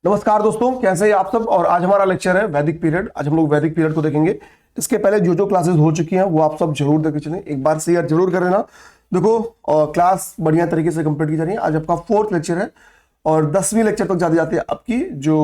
नमस्कार दोस्तों, कैसे हैं आप सब। और आज हमारा लेक्चर है वैदिक पीरियड। आज हम लोग वैदिक पीरियड को देखेंगे। इसके पहले जो जो क्लासेस हो चुकी हैं वो आप सब जरूर देख के चलें, एक बार शेयर जरूर कर लेना। देखो क्लास बढ़िया तरीके से कंप्लीट की जा रही है। आज आपका 4th लेक्चर है और 10वीं लेक्चर तक जाते जाते आपकी जो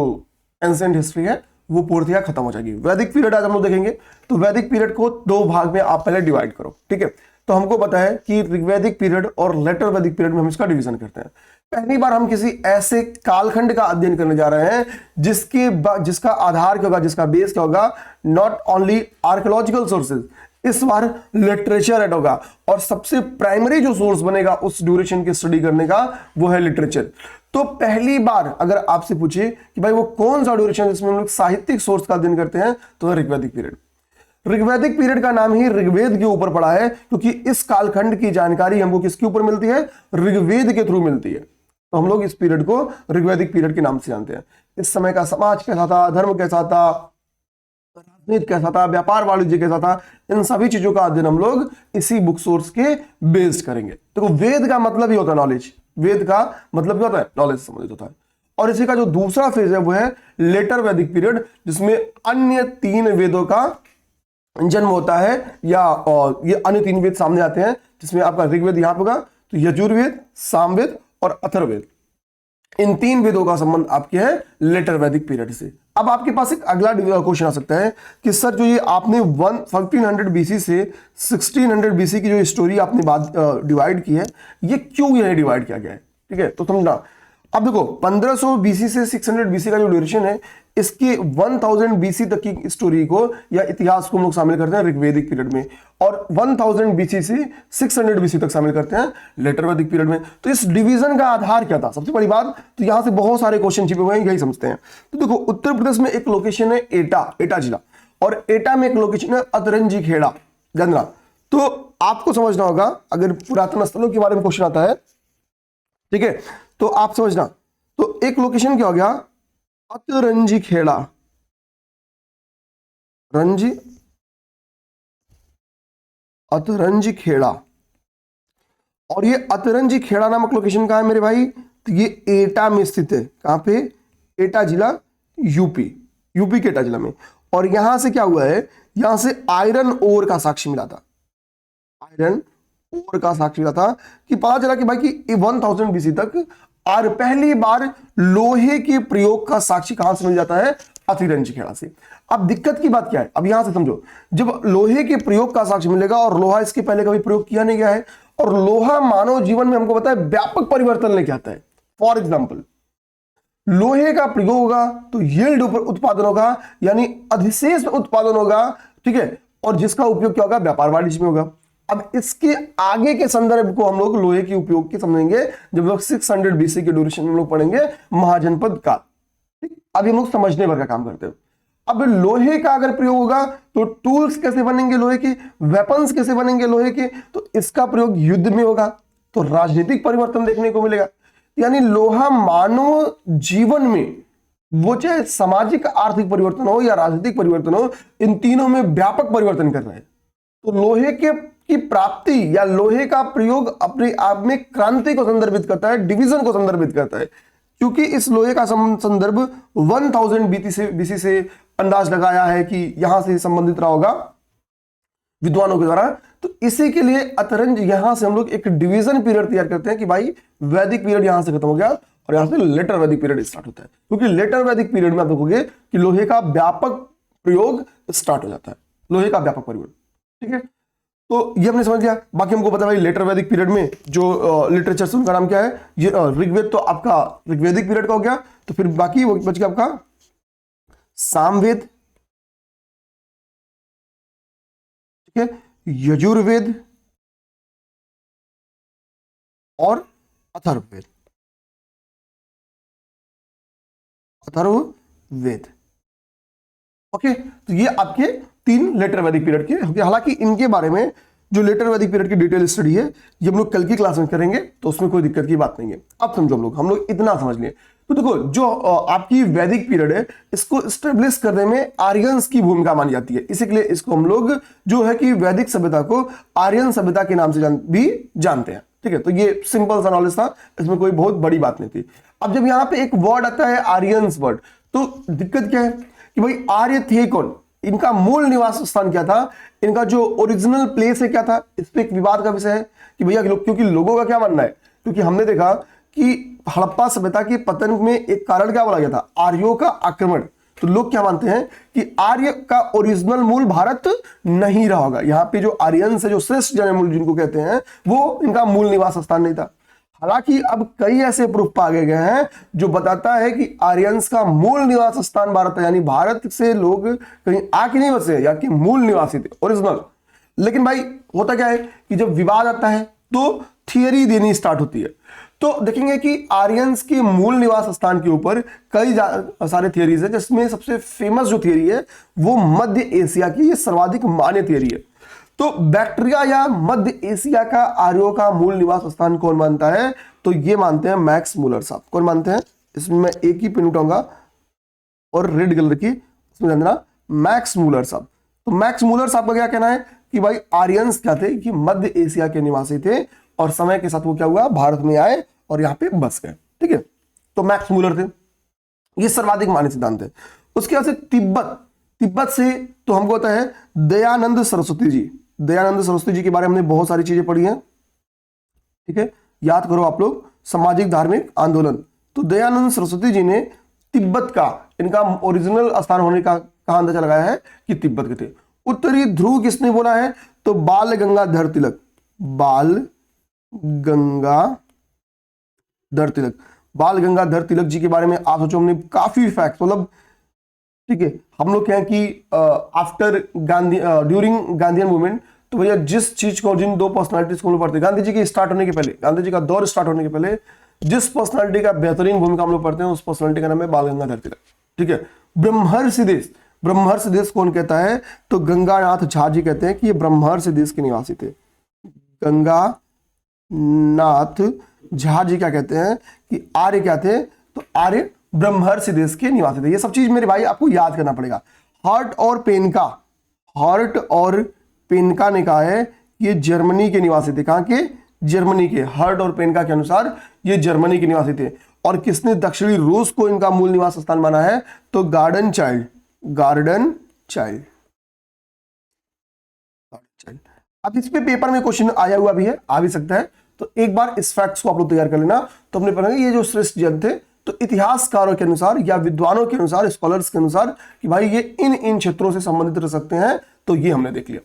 एंशिएंट हिस्ट्री है वो पूर्णतः खत्म हो जाएगी। वैदिक पीरियड आज हम लोग देखेंगे। तो वैदिक पीरियड को 2 भाग में आप पहले डिवाइड करो, ठीक है। तो हमको पता है कि ऋग्वैदिक पीरियड और लेटर वैदिक पीरियड में हम इसका डिवीजन करते हैं। पहली बार हम किसी ऐसे कालखंड का अध्ययन करने जा रहे हैं जिसका आधार क्या होगा, जिसका बेस क्या होगा, नॉट ओनली आर्कियोलॉजिकल सोर्सेज, इस बार लिटरेचर ऐड होगा। और सबसे प्राइमरी जो सोर्स बनेगा उस ड्यूरेशन की स्टडी करने का वो है लिटरेचर। तो पहली बार अगर आपसे पूछे कि भाई वो कौन सा ड्यूरेशन जिसमें हम लोग साहित्यिक सोर्स का अध्ययन करते हैं, तो है ऋग्वैदिक पीरियड। ऋग्वैदिक पीरियड का नाम ही ऋग्वेद के ऊपर पड़ा है क्योंकि इस कालखंड की जानकारी हमको किसके ऊपर मिलती है, ऋग्वेद के थ्रू मिलती है। तो हम लोग इस पीरियड को ऋग्वैदिक पीरियड के नाम से जानते हैं। इस समय का समाज कैसा था, धर्म कैसा था, राजनीति कैसा था, व्यापार वाणिज्य कैसा था, इन सभी चीजों का अध्ययन हम लोग इसी बुक सोर्स के बेस्ड करेंगे। देखो वेद का मतलब ही होता है नॉलेज। वेद का मतलब क्या होता है, नॉलेज से संबंधित होता है। और इसी का जो दूसरा फेज है वो है लेटर वैदिक पीरियड, जिसमें अन्य 3 वेदों का जन्म होता है, या ये अन्य 3 वेद सामने आते हैं, जिसमें आपका ऋग्वेद यहां पे होगा, तो यजुर्वेद, सामवेद और अथर्ववेद, इन 3 वेदों का संबंध आपके है लेटर वैदिक पीरियड से। अब आपके पास एक अगला क्वेश्चन आ सकता है कि सर जो ये आपने 1500 बीसी से 1600 बीसी की जो स्टोरी आपने बात डिवाइड की है, ये क्यों ये डिवाइड किया गया है, ठीक है। तो समझना। अब देखो 1500 बीसी से 600 बीसी का जो ड्यूरेशन है, इसके 1000 बीसी तक की स्टोरी को या इतिहास को हम लोग शामिल करते हैं ऋग्वैदिक पीरियड में, और 1000 बीसी से 600 बीसी तक शामिल करते हैं लेटर वैदिक पीरियड में। तो इस डिवीजन का आधार क्या था, सबसे बड़ी बात, तो यहां से बहुत सारे क्वेश्चन छिपे हुए हैं, यही समझते हैं। तो देखो उत्तर प्रदेश में एक लोकेशन है एटा जिला, और एटा में एक लोकेशन है अतरंजी खेड़ा, जानना। तो आपको समझना होगा, अगर पुरातन स्थलों के बारे में क्वेश्चन आता है, ठीक है, तो आप समझना। तो एक लोकेशन क्या हो गया, अतरंजी खेड़ा, अतरंजी खेड़ा। और ये अतरंजी खेड़ा नामक लोकेशन कहां है मेरे भाई, तो ये एटा में स्थित है। कहां पे, एटा जिला, यूपी के एटा जिला में। और यहां से क्या हुआ है, यहां से आयरन ओर का साक्ष्य मिला था, आयरन ओर का साक्ष्य मिला था, कि पता चला कि भाई कि 1000 बीसी तक, और पहली बार लोहे के प्रयोग का साक्ष्य कहां से मिल जाता है, अतरंजी खेड़ा से। अब दिक्कत की बात क्या है, अब यहां से समझो, जब लोहे के प्रयोग का साक्ष्य मिलेगा, और लोहा इसके पहले कभी प्रयोग किया नहीं गया है, और लोहा मानव जीवन में हमको पता है व्यापक परिवर्तन लेके आता है। फॉर एग्जाम्पल, लोहे का प्रयोग होगा तो यील्ड उत्पादन होगा, यानी अधिशेष उत्पादन होगा, ठीक है, और जिसका उपयोग क्या होगा, व्यापार वाणिज्य में होगा। अब इसके आगे के संदर्भ को हम लोग लोहे के उपयोग के समझेंगे जब लोग 600 बीसी के ड्यूरेशन में लोग पढ़ेंगे महाजनपद काल। ठीक, अभी हम लोग समझने भर का काम करते हैं। अब लोहे का अगर प्रयोग होगा तो टूल्स कैसे बनेंगे लोहे के, वेपन्स कैसे बनेंगे लोहे के, तो इसका प्रयोग युद्ध में होगा, तो राजनीतिक परिवर्तन देखने को मिलेगा। यानी लोहा मानव जीवन में, वो चाहे सामाजिक आर्थिक परिवर्तन हो या राजनीतिक परिवर्तन हो, इन तीनों में व्यापक परिवर्तन कर रहा है। तो लोहे की प्राप्ति या लोहे का प्रयोग अपने आप में क्रांति को संदर्भित करता है, डिवीजन को संदर्भित करता है, क्योंकि इस लोहे का संदर्भ 1000 बीसी से अंदाज लगाया है कि यहां से संबंधित रहा होगा विद्वानों के द्वारा। तो इसी के लिए अतरंज, यहां से हम लोग एक डिवीजन पीरियड तैयार करते हैं कि भाई वैदिक पीरियड यहां से खत्म हो गया और यहां से लेटर वैदिक पीरियड स्टार्ट होता है, क्योंकि लेटर वैदिक पीरियड में आप देखोगे कि लोहे का व्यापक प्रयोग स्टार्ट हो जाता है, लोहे का व्यापक प्रयोग, ठीक है। तो ये हमने समझ लिया। बाकी हमको पता है भाई लेटर वैदिक पीरियड में जो लिटरेचर से उनका नाम क्या है, ये ऋग्वेद तो आपका ऋग्वैदिक पीरियड का हो गया। तो फिर बाकी बच गया आपका सामवेद, ठीक है, यजुर्वेद और अथर्ववेद, ओके। तो ये आपके 3 लेटर वैदिक पीरियड के। हालांकि इनके बारे में जो लेटर वैदिक पीरियड की डिटेल स्टडी है ये हम लोग कल की क्लास में करेंगे, तो उसमें कोई दिक्कत की बात नहीं है। अब समझो हम लोग इतना समझ लिए। तो देखो जो आपकी वैदिक पीरियड है, इसको स्टेब्लिश करने में आर्यंस की भूमिका मानी जाती है। इसी के लिए इसको हम लोग जो है कि वैदिक सभ्यता को आर्यन सभ्यता के नाम से भी जानते हैं, ठीक है, तो ये सिंपल सा नॉलेज था, इसमें कोई बहुत बड़ी बात नहीं थी। अब जब यहाँ पे एक वर्ड आता है आर्यंस वर्ड, तो दिक्कत क्या है कि भाई आर्य थे कौन, इनका मूल निवास स्थान क्या था, इनका जो ओरिजिनल प्लेस है क्या था, इस पे एक विवाद का विषय है कि भैया क्योंकि लोगों का क्या मानना है, क्योंकि हमने देखा कि हड़प्पा सभ्यता के पतन में एक कारण क्या बोला गया था, आर्यों का आक्रमण। तो लोग क्या मानते हैं कि आर्य का ओरिजिनल मूल भारत नहीं रहा होगा, यहाँ पे जो आर्यंस है, जो श्रेष्ठ जन मूल जिनको कहते हैं, वो इनका मूल निवास स्थान नहीं था। हालांकि अब कई ऐसे प्रूफ पाए गए हैं जो बताता है कि आर्यंस का मूल निवास स्थान भारत है, यानी भारत से लोग कहीं आके नहीं बसे, या कि मूल निवासी थे ओरिजिनल। लेकिन भाई होता क्या है कि जब विवाद आता है तो थियरी देनी स्टार्ट होती है। तो देखेंगे कि आर्यंस के मूल निवास स्थान के ऊपर कई सारे थियरीज है, जिसमें सबसे फेमस जो थियरी है वो मध्य एशिया की, ये सर्वाधिक मान्य थियरी है। तो बैक्टीरिया या मध्य एशिया का आर्यों का मूल निवास स्थान कौन मानता है, तो ये मानते हैं मैक्स मूलर साहब। कौन मानते हैं, इसमें मैं एक ही पिन उठाऊंगा और रेड कलर की, इसमें जानना मैक्स मूलर साहब। तो मैक्स मूलर साहब का क्या कहना है कि भाई आर्यंस क्या थे कि मध्य एशिया के निवासी थे, और समय के साथ वो क्या हुआ, भारत में आए और यहाँ पे बस गए। ठीक है, तो मैक्स मूलर थे, ये सर्वाधिक मान्य सिद्धांत है। उसके बाद से तिब्बत से तो हमको पता है दयानंद सरस्वती जी। दयानंद सरस्वती जी के बारे में हमने बहुत सारी चीजें पढ़ी हैं, ठीक है, याद करो आप लोग, सामाजिक धार्मिक आंदोलन। तो दयानंद सरस्वती जी ने तिब्बत का, इनका ओरिजिनल स्थान होने का कहां अंदाजा लगाया है कि तिब्बत के थे। उत्तरी ध्रुव किसने बोला है, तो बाल गंगाधर तिलक। बाल गंगाधर तिलक, बाल गंगाधर तिलक जी के बारे में आप सोचो, हमने काफी फैक्ट, मतलब ठीक है, हम लोग क्या है कि after Gandhi, during Gandhian movement, तो भैया जिस चीज को, जिन दो पर्सनालिटीज को हम लोग पढ़ते हैं गांधी जी के स्टार्ट होने के पहले, गांधी जी का दौर स्टार्ट होने के पहले जिस पर्सनालिटी का बेहतरीन भूमिका हम लोग पढ़ते हैं, उस पर्सनालिटी का नाम है बाल गंगाधर तिलक। ठीक है, ब्रह्मर्षि देश, ब्रह्मर्षि देश कौन कहता है, तो गंगानाथ झा जी कहते हैं कि ये ब्रह्मर्षि देश के निवासी थे। गंगानाथ झा जी क्या कहते हैं कि आर्य क्या थे, तो आर्य ब्रह्मर्षि देश के निवासी थे। ये सब चीज मेरे भाई आपको याद करना पड़ेगा। हर्ट और पेनका ने कहा है ये जर्मनी के निवासी थे। कहां के, जर्मनी के। हर्ट और पेनका के अनुसार ये जर्मनी के निवासी थे। और किसने दक्षिणी रूस को इनका मूल निवास स्थान माना है, तो गार्डन चाइल्ड। अब इस पे पेपर में क्वेश्चन आया हुआ भी है, आ भी सकता है, तो एक बार इस फैक्ट्स को आप लोग तैयार कर लेना। तो हमने पढ़ा ये जो श्रेष्ठ जन थे, तो इतिहासकारों के अनुसार या विद्वानों के अनुसार, स्कॉलर्स के अनुसार कि भाई ये इन क्षेत्रों से संबंधित रह सकते हैं, तो ये हमने देख लिया।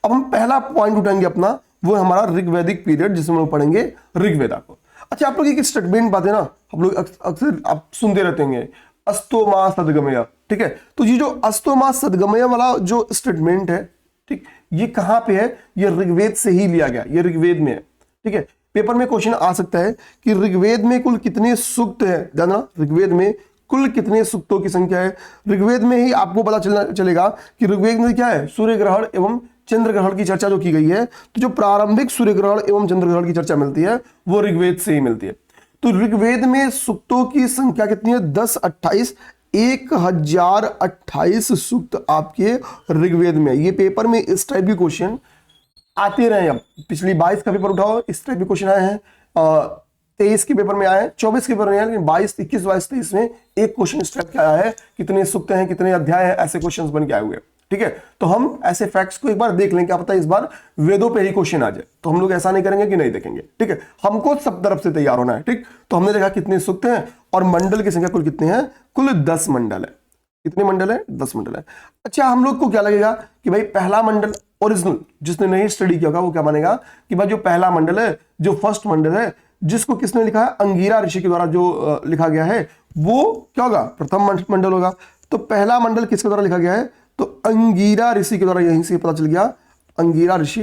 अब हम पहला पॉइंट उठाएंगे अपना, वो हमारा ऋग्वैदिक पीरियड, जिसमें हम लोग पढ़ेंगे ऋग्वेदा को। अच्छा, आप लोग एक स्टेटमेंट बात है ना, हम लोग अक्सर आप सुनते रहते हैं, अस्तो मा सदगमय। ठीक है, तो ये जो अस्तो मा सदगमय वाला जो स्टेटमेंट है, ठीक, ये कहां पे है, ये ऋग्वेद से ही लिया गया, ये ऋग्वेद में है। ठीक है, पेपर में क्वेश्चन आ सकता है कि ऋग्वेद में कुल कितने सूक्त है, जानना ऋग्वेद में कुल कितने सूक्तों की संख्या है। ऋग्वेद में ही आपको पता चलेगा कि ऋग्वेद में क्या है, सूर्य ग्रहण एवं चंद्र ग्रहण की चर्चा जो की गई है। तो जो प्रारंभिक सूर्य ग्रहण एवं चंद्र ग्रहण की चर्चा मिलती है वो ऋग्वेद से ही मिलती है। तो ऋग्वेद में सूक्तों की संख्या कितनी है, 1028 सूक्त आपके ऋग्वेद में। ये पेपर में इस टाइप के क्वेश्चन आते रहे। अब पिछली 22 का पेपर उठाओ, इस टाइप के क्वेश्चन आए हैं, 23 के पेपर में आए हैं, 24 के पेपर में आए, लेकिन 22, 21, 22, 23 में एक क्वेश्चन इस टाइप का आया है, कितने सूक्त हैं, कितने अध्याय हैं, ऐसे क्वेश्चंस बन के आए हुए हैं। ठीक है, तो हम ऐसे फैक्ट्स को एक बार देख लें, क्या पता है इस बार वेदों पे ही क्वेश्चन आ जाए। तो हम लोग ऐसा नहीं करेंगे कि नहीं देखेंगे। ठीक है, हमको सब तरफ से तैयार होना है। ठीक, तो हमने देखा कितने सूक्त हैं और मंडल की संख्या कुल कितने हैं, कुल 10 मंडल है। कितने मंडल है, 10 मंडल है। अच्छा, हम लोग को क्या लगेगा कि भाई पहला मंडल ओरिजिनल, जिसने नहीं स्टडी किया होगा वो क्या मानेगा कि भाई जो पहला मंडल है, जो फर्स्ट मंडल है, जिसको किसने लिखा है, अंगीरा ऋषि के द्वारा जो लिखा गया है, वो क्या होगा, प्रथम मंडल होगा। तो पहला मंडल किसके द्वारा लिखा गया है, तो अंगीरा ऋषि के द्वारा। यहीं से पता चल गया, अंगीरा ऋषि।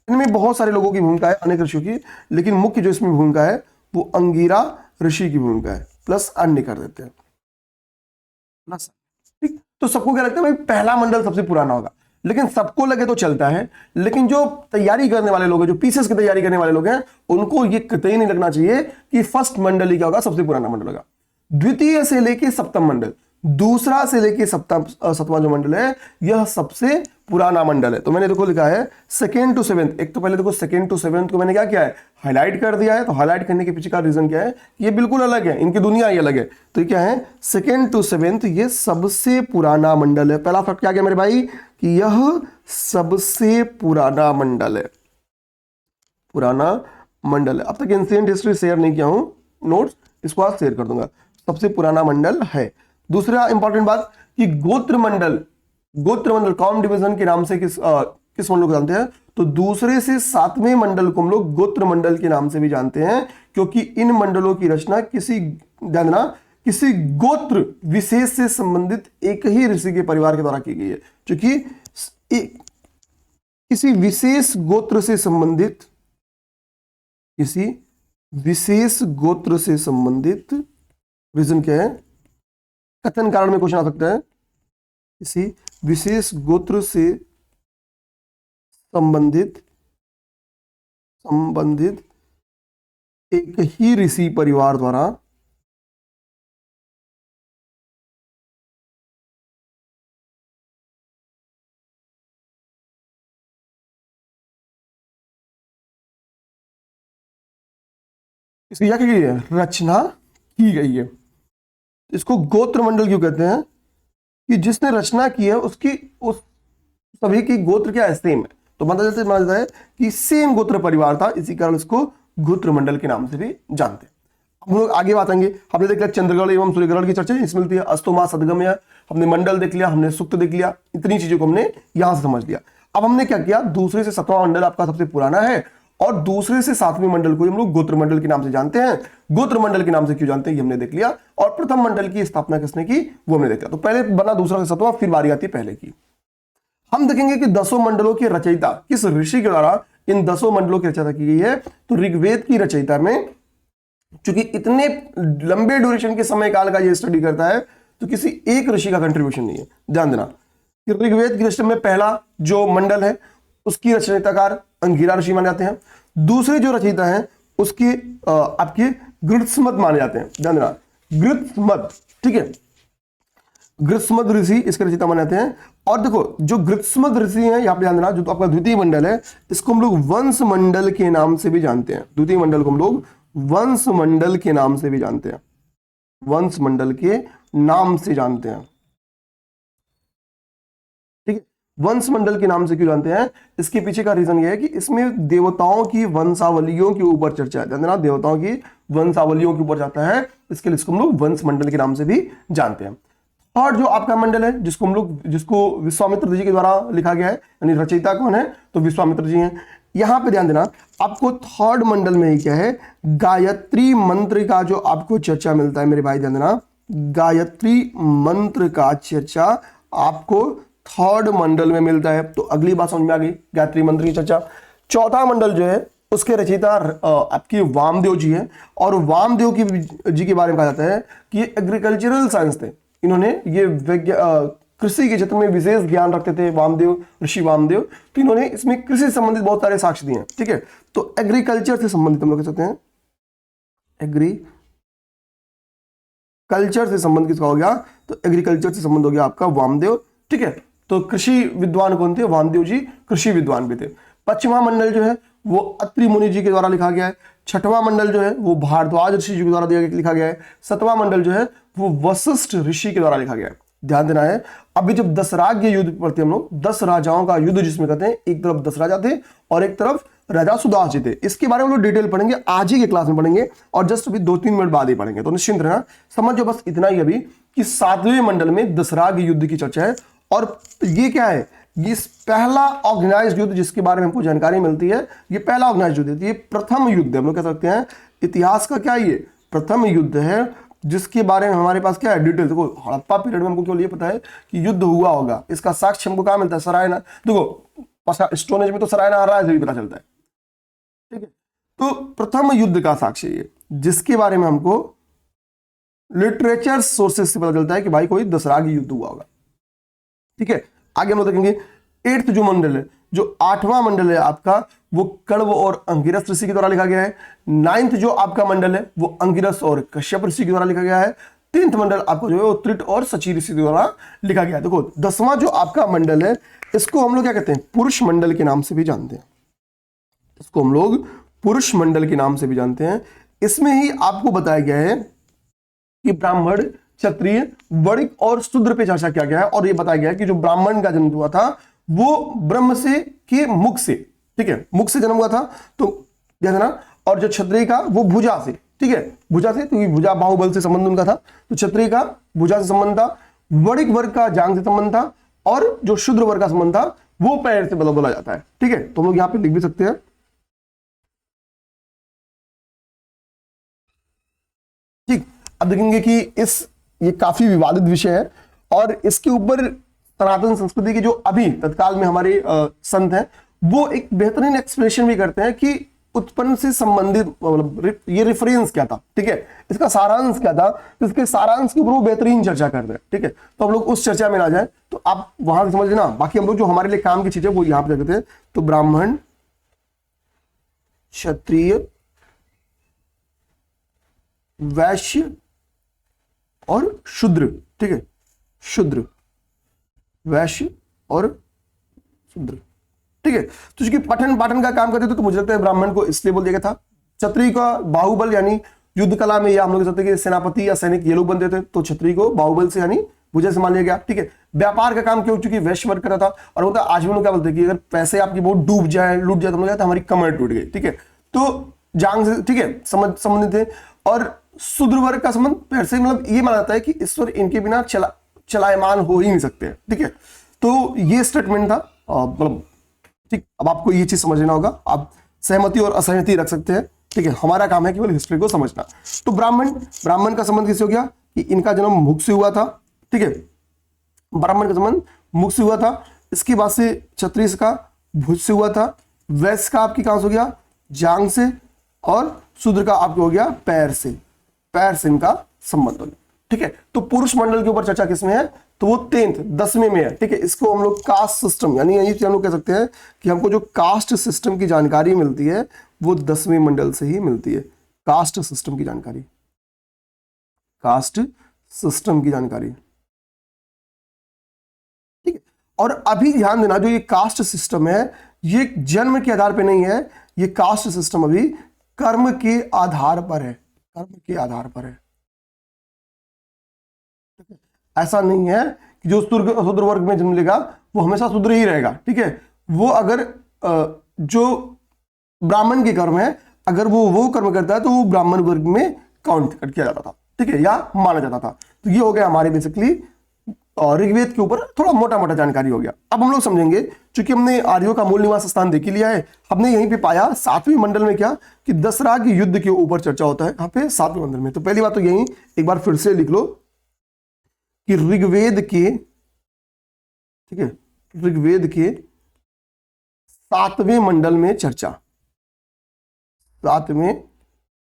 इनमें बहुत सारे लोगों की भूमिका है, अनेक ऋषियों की, लेकिन मुख्य जो इसमें भूमिका है वो अंगीरा ऋषि की भूमिका है। प्लस अन्य कर देते हैं, प्लस। ठीक, तो सबको क्या लगता है भाई पहला मंडल सबसे पुराना होगा, लेकिन सबको लगे तो चलता है, लेकिन जो तैयारी करने वाले लोग हैं, जो पीसेस की तैयारी करने वाले लोग हैं, उनको ये कतई नहीं लगना चाहिए कि फर्स्ट मंडल ही क्या होगा, सबसे पुराना मंडल होगा। द्वितीय से लेके सप्तम मंडल, दूसरा से लेके सप्तम, 7वां जो मंडल है, यह सबसे पुराना मंडल है। तो मैंने देखो लिखा है सेकेंड टू सेवेंथ। एक तो पहले देखो सेकेंड टू सेवेंथ को मैंने क्या किया है, हाईलाइट कर दिया है। तो हाईलाइट करने के पीछे का रीजन क्या है, ये बिल्कुल अलग है, इनकी दुनिया ही अलग है। तो ये क्या है, सेकेंड टू सेवेंथ ये सबसे पुराना मंडल है। पहला फैक्ट क्या गया मेरे भाई, कि यह सबसे पुराना मंडल है, पुराना मंडल है। अब तक एंशिएंट हिस्ट्री शेयर नहीं किया हूं, नोट्स इसको आज शेयर कर दूंगा। सबसे पुराना मंडल है। दूसरा इंपॉर्टेंट बात कि गोत्र मंडल कॉम डिवीजन के नाम से किस मंडल को जानते हैं, तो दूसरे से सातवें मंडल को हम लोग गोत्र मंडल के नाम से भी जानते हैं, क्योंकि इन मंडलों की रचना किसी गोत्र विशेष से संबंधित एक ही ऋषि के परिवार के द्वारा की गई है। क्योंकि किसी विशेष गोत्र से संबंधित रीजन क्या है, कथन कारण में क्वेश्चन आ सकता है। किसी विशेष गोत्र से संबंधित एक ही ऋषि परिवार द्वारा इसकी क्या की गई है, रचना की गई है। इसको गोत्र मंडल क्यों कहते हैं, कि जिसने रचना की है उसकी उस सभी की गोत्र क्या है, सेम है। तो माना जाता है कि सेम गोत्र परिवार था, इसी कारण इसको गोत्र मंडल के नाम से भी जानते हैं। हम लोग आगे बात आएंगे। हमने देख लिया चंद्रग्रहण एवं सूर्यग्रहण की चर्चा इसमें मिलती है, अस्तोमा सदगमय, हमने मंडल देख लिया, हमने सुक्त देख लिया, इतनी चीजों को हमने यहां से समझ लिया। अब हमने क्या किया, दूसरे से सातवां मंडल आपका सबसे पुराना है, और दूसरे से सातवें मंडल को हम लोग गोत्र मंडल के नाम से जानते हैं। गोत्र मंडल के नाम से क्यों जानते हैं ये हमने देख लिया, और प्रथम मंडल की स्थापना किसने की वो हमने देखा। तो पहले बना दूसरा से सातवां, फिर बारी आती है पहले की। हम देखेंगे कि 10 मंडलों की रचयिता किस ऋषि के द्वारा इन 10 मंडलों की रचना की गई है। तो ऋग्वेद की रचयिता में, चूंकि इतने लंबे ड्यूरेशन के समय काल का ये स्टडी करता है, तो किसी एक ऋषि का कंट्रीब्यूशन नहीं है। ध्यान देना कि ऋग्वेद की रचना में पहला जो मंडल है उसकी रचयिताकार अंगिरा ऋषि माने जाते हैं। दूसरे जो रचयिता हैं उसके आपके गृत्समत माने जाते हैं। ध्यान देना, गृत्समत, ठीक है, गृत्समत ऋषि इसके रचयिता माने जाते हैं। और देखो जो गृत्समत ऋषि हैं, यहां पे ध्यान देना, जो तो आपका द्वितीय मंडल है, इसको हम लोग वंश मंडल के नाम से भी जानते हैं। द्वितीय मंडल को हम लोग वंश मंडल के नाम से भी जानते हैं, वंश मंडल के नाम से जानते हैं, ठीक है। वंश मंडल के नाम से क्यों जानते हैं, इसके पीछे का रीजन यह है कि इसमें देवताओं की वंशावलियों के ऊपर चर्चा है। ध्यान देना, देवताओं की वंशावलियों के ऊपर जाता है, इसके लिए इसको हम लोग वंश मंडल के नाम से भी जानते हैं। और जो आपका मंडल है जिसको विश्वामित्र जी के द्वारा लिखा गया है, यानी रचयिता कौन है, तो विश्वामित्र जी हैं। यहां पे ध्यान देना, आपको थर्ड मंडल में ही क्या है, गायत्री मंत्र का जो आपको चर्चा मिलता है मेरे भाई। ध्यान देना, गायत्री मंत्र का चर्चा आपको थर्ड मंडल में मिलता है। तो अगली बात समझ में आ गई, गायत्री मंत्र की चर्चा। चौथा मंडल जो है उसके रचयिता आपकी वामदेव जी है, और वामदेव जी के बारे में कहा जाता है कि ये एग्रीकल्चरल साइंस थे। इन्होंने ये कृषि के क्षेत्र में विशेष ज्ञान रखते थे वामदेव, ऋषि वामदेव। तो इन्होंने इसमें कृषि से संबंधित बहुत सारे साक्ष्य दिए हैं, ठीक है। तो एग्रीकल्चर से संबंधित हम लोग कह सकते हैं, एग्रीकल्चर से संबंध किसका हो गया, तो एग्रीकल्चर से संबंध हो गया आपका वामदेव, ठीक है। तो कृषि विद्वान कौन थे, वामदेव जी कृषि विद्वान भी थे। पश्चिमा मंडल जो है वो अत्रि मुनि जी के द्वारा लिखा गया है। छठवां मंडल जो है वो भारद्वाज ऋषि जी के द्वारा लिखा गया है। सातवां मंडल जो है वो वशिष्ठ ऋषि के द्वारा लिखा गया है। ध्यान देना है, अभी जब दशराज्य युद्ध पढ़ते हम लोग, 10 राजाओं का युद्ध जिसमें कहते हैं, एक तरफ 10 राजा थे और एक तरफ राजा सुदास जी थे। इसके बारे में लोग डिटेल पढ़ेंगे, आज ही के क्लास में पढ़ेंगे, और जस्ट अभी 2-3 मिनट बाद ही पढ़ेंगे। तो निश्चिंत रहना, समझो बस इतना ही अभी कि 7वें मंडल में दशराज्य युद्ध की चर्चा है। और ये क्या है, ये पहला ऑर्गेनाइज्ड युद्ध जिसके बारे में हमको जानकारी मिलती है, ये पहला ऑर्गेनाइज्ड युद्ध है, ये प्रथम युद्ध है। हम लोग कह सकते हैं इतिहास का क्या ये प्रथम युद्ध है, जिसके बारे में हमारे पास क्या है डिटेल। देखो हड़प्पा पीरियड में हमको केवल ये पता है कि युद्ध हुआ होगा, इसका साक्ष्य हमको क्या मिलता है, सरायना। देखो स्टोनेज में तो सरायना आ रहा है, भी पता चलता है, ठीक है। तो प्रथम युद्ध का साक्ष्य ये, जिसके बारे में हमको लिटरेचर सोर्सेस से पता चलता है कि भाई कोई दशराज्य युद्ध हुआ होगा, ठीक है। आगे हम लोग देखेंगे 8th जो मंडल है, जो 8वां मंडल है आपका, वो कण्व और अंगिरस ऋषि के द्वारा लिखा गया है। 9th जो आपका मंडल है वो अंगिरस और कश्यप ऋषि के द्वारा लिखा गया है। 10th मंडल आपको जो है वो त्रिट और सची ऋषि द्वारा लिखा गया है। देखो 10वां जो आपका मंडल है इसको हम लोग क्या कहते हैं, पुरुष मंडल के नाम से भी जानते हैं। इसको हम लोग पुरुष मंडल के नाम से भी जानते हैं। इसमें ही आपको बताया गया है कि ब्राह्मण, क्षत्रिय, वणिक और शूद्र पे चर्चा किया गया है। और ये बताया गया है कि जो ब्राह्मण का जन्म हुआ था वो ब्रह्म से के मुख से, ठीक है, मुख से जन्म हुआ था, तो जैसे ना, और जो क्षत्रिय का वो भुजा से, ठीक है, भुजा से, क्योंकि भुजा बाहुबल से संबंध उनका था, तो क्षत्रिय का भुजा से संबंध था, वणिक वर्ग का जांग से संबंध था, और जो शूद्र वर्ग का संबंध था वो पैर से बोला जाता है। ठीक है, तो हम लोग यहां पे लिख भी सकते हैं। ठीक, अब देखेंगे कि ये काफी विवादित विषय है और इसके ऊपर सनातन संस्कृति के जो अभी तत्काल में हमारे संत हैं वो एक बेहतरीन एक्सप्लेनेशन भी करते हैं कि उत्पन्न से संबंधित मतलब ये रेफरेंस क्या था, ठीक है, इसका सारांश क्या था, तो इसके सारांश के ऊपर वो बेहतरीन चर्चा कर रहे हैं। ठीक है, तो हम लोग उस चर्चा में ना जाए, तो आप वहां से समझ लेना। बाकी हम लोग जो हमारे लिए काम की चीजें वो यहां पर देखते हैं। तो ब्राह्मण, क्षत्रिय, वैश्य और शूद्र, ठीक है, शूद्र, वैश्य और शूद्र, ठीक है। तो चूंकि पठन पाठन का काम करते थे तो मुझे लगता है ब्राह्मण को इसलिए बोल दिया गया था। क्षत्रिय का बाहुबल यानी युद्ध कला में, या हम लोग कहते हैं कि सेनापति या सैनिक ये लोग बनते थे, तो क्षत्रिय को बाहुबल से यानी भुजा से मान लिया गया। ठीक है, व्यापार का काम क्यों, चूंकि वैश्य वर्ग कर रहा था, और मतलब आज भी लोग क्या बोलते हैं कि अगर पैसे आपकी बहुत डूब जाए, लूट जाए, तो हमारी कमर टूट गई। ठीक है, तो जांग से, ठीक है, संबंधित थे। और शूद्र वर्ग का संबंध पैर से, मतलब ये माना जाता है कि ईश्वर इनके बिना चलायमान हो ही नहीं सकते। ठीक है, तो ये स्टेटमेंट था, मतलब ठीक। अब आपको ये चीज समझ लेना होगा, आप सहमति और असहमति रख सकते हैं। ठीक है, हमारा काम है केवल हिस्ट्री को समझना। तो ब्राह्मण का संबंध किससे हो गया कि इनका जन्म मुख से हुआ था। ठीक है, ब्राह्मण का संबंध मुख से हुआ था। इसके बाद से क्षत्रिय का भुज से हुआ था, वैश्य का आपकी कहां से हो गया, जांग से, और शूद्र का आपको हो गया पैर से इनका संबंध हो गया। ठीक है, तो पुरुष मंडल के ऊपर चर्चा किसमें है, तो वो 10वें में है। ठीक है, इसको हम लोग कास्ट सिस्टम, यानी हम लोग कह सकते हैं कि हमको जो कास्ट सिस्टम की जानकारी मिलती है वो 10वें मंडल से ही मिलती है। कास्ट सिस्टम की जानकारी, कास्ट सिस्टम की जानकारी। ठीक है, और अभी ध्यान देना, जो ये कास्ट सिस्टम है ये जन्म के आधार पर नहीं है, ये कास्ट सिस्टम अभी कर्म के आधार पर है, कर्म के आधार पर है। ऐसा नहीं है कि जो शूद्र वर्ग में जन्म लेगा वो हमेशा शूद्र ही रहेगा। ठीक है, वो अगर जो ब्राह्मण के कर्म है, अगर वो कर्म करता है तो वो ब्राह्मण वर्ग में काउंट किया जाता था। ठीक है, या माना जाता था। तो ये हो गया हमारे बेसिकली ऋग्वेद के ऊपर थोड़ा मोटा मोटा जानकारी हो गया। अब हम लोग समझेंगे, क्योंकि हमने आर्यों का मूल निवास स्थान देख ही लिया है, हमने यहीं पे पाया 7वें मंडल में क्या कि दशराग युद्ध के ऊपर चर्चा होता है यहाँ पे 7वें मंडल में। तो पहली बात तो यही एक बार फिर से लिख लो कि ऋग्वेद के, ठीक है, ऋग्वेद के 7वें मंडल में चर्चा, 7वें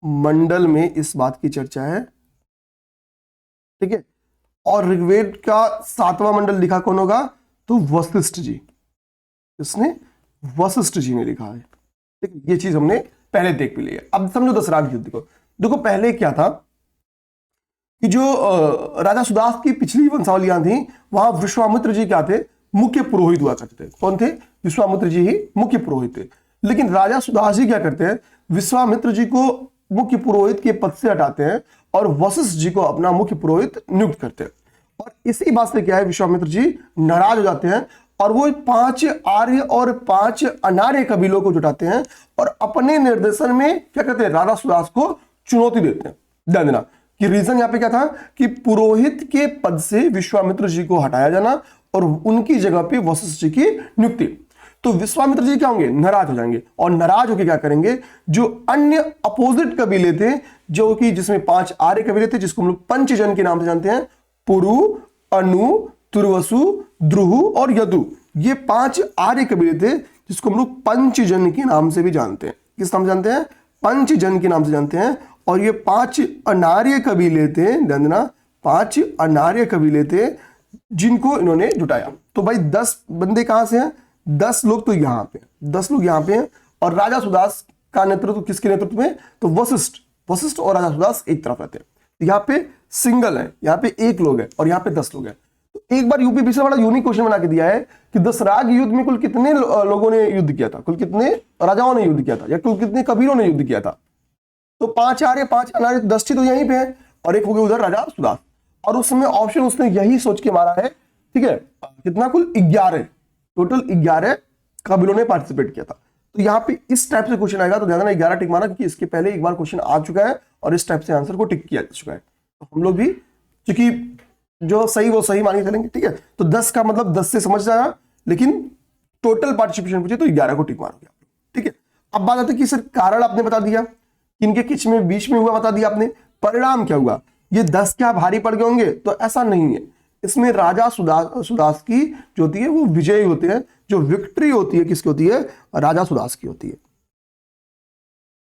मंडल में इस बात की चर्चा है। ठीक है, और ऋग्वेद का 7वां मंडल लिखा कौन होगा, तो वशिष्ठ जी, इसने वशिष्ठ जी ने लिखा है। ठीक है, ये चीज हमने पहले देख भी लिया। अब समझो दशराग युद्ध को। देखो पहले क्या था कि जो राजा सुदास की पिछली वंशावलियां थी वहां विश्वामित्र जी क्या थे, मुख्य पुरोहित हुआ करते थे। कौन थे, विश्वामित्र जी ही मुख्य पुरोहित थे। लेकिन राजा सुदास जी क्या करते हैं, विश्वामित्र जी को मुख्य पुरोहित के पद से हटाते हैं और वशिष्ठ जी को अपना मुख्य पुरोहित नियुक्त करते हैं। और इसी बात से क्या है, विश्वामित्र जी नाराज हो जाते हैं और वो 5 आर्य और 5 अनार्य कबीलों को जुटाते हैं और अपने निर्देशन में क्या करते हैं, राजा सुदास को चुनौती देते हैं। ध्यान देना कि रीजन यहां पे क्या था कि पुरोहित के पद से विश्वामित्र जी को हटाया जाना और उनकी जगह पे वशिष्ठ जी की नियुक्ति। तो विश्वामित्र जी क्या होंगे, नाराज हो जाएंगे, और नाराज होकर क्या करेंगे, जो अन्य अपोजिट कबीले थे, जो कि जिसमें 5 आर्य कबीले थे जिसको हम लोग पंचजन के नाम से जानते हैं, पुरु, अनु, तुर्वसु, द्रुहु और यदु, ये 5 आर्य कबीले थे जिसको हम लोग पंचजन के नाम से भी जानते हैं। किस नाम से जानते हैं, पंचजन के नाम से जानते हैं। और ये 5 अनार्य कबीले थे, ध्यान देना, 5 अनार्य कबीले थे जिनको इन्होंने जुटाया। तो भाई 10 बंदे कहां से हैं, 10 लोग तो यहां पे, 10 लोग यहां पे हैं। और राजा सुदास का नेतृत्व किसके नेतृत्व में, तो वशिष्ठ और राजा सुदास एक तरफ रहते हैं। यहाँ पे सिंगल है, यहाँ पे एक लोग है और यहाँ पे 10 लोग है। तो एक बार यूपी पिछले बड़ा यूनिक क्वेश्चन बना के दिया है कि दसराग युद्ध में कुल कितने लोगों ने युद्ध किया था, कुल कितने राजाओं ने युद्ध किया था, या कुल कितने कबीरों ने युद्ध किया था। तो 5 आ रहे, 5 अनारे, 10 तो यहीं पे है और एक हो गया उधर राजा सुदास। और उस समय ऑप्शन उसने यही सोच के मारा है, ठीक है, कितना, कुल 11, टोटल 11 कबीलों ने पार्टिसिपेट किया था। तो यहाँ पे इस टाइप से क्वेश्चन आएगा तो ध्यान देना 11 टिक माना, क्योंकि इसके पहले एक बार क्वेश्चन आ चुका है और इस टाइप से आंसर को टिक किया जा चुका है। तो हम लोग भी चूंकि जो सही वो सही मान के चलेंगे, ठीक है। तो 10 का मतलब 10 से समझ जाएगा, लेकिन टोटल पार्टिसिपेशन पूछे तो 11 को टिक मारोगे, ठीक है। अब बात आती है कि सर कारण आपने बता दिया, इनके किच में बीच में हुआ बता दिया आपने, परिणाम क्या हुआ, ये 10 क्या भारी पड़ गए होंगे, तो ऐसा नहीं है। इसमें राजा सुदास की जो होती है वो विजयी होते हैं, जो विक्ट्री होती है किसकी होती है, राजा सुदास की होती है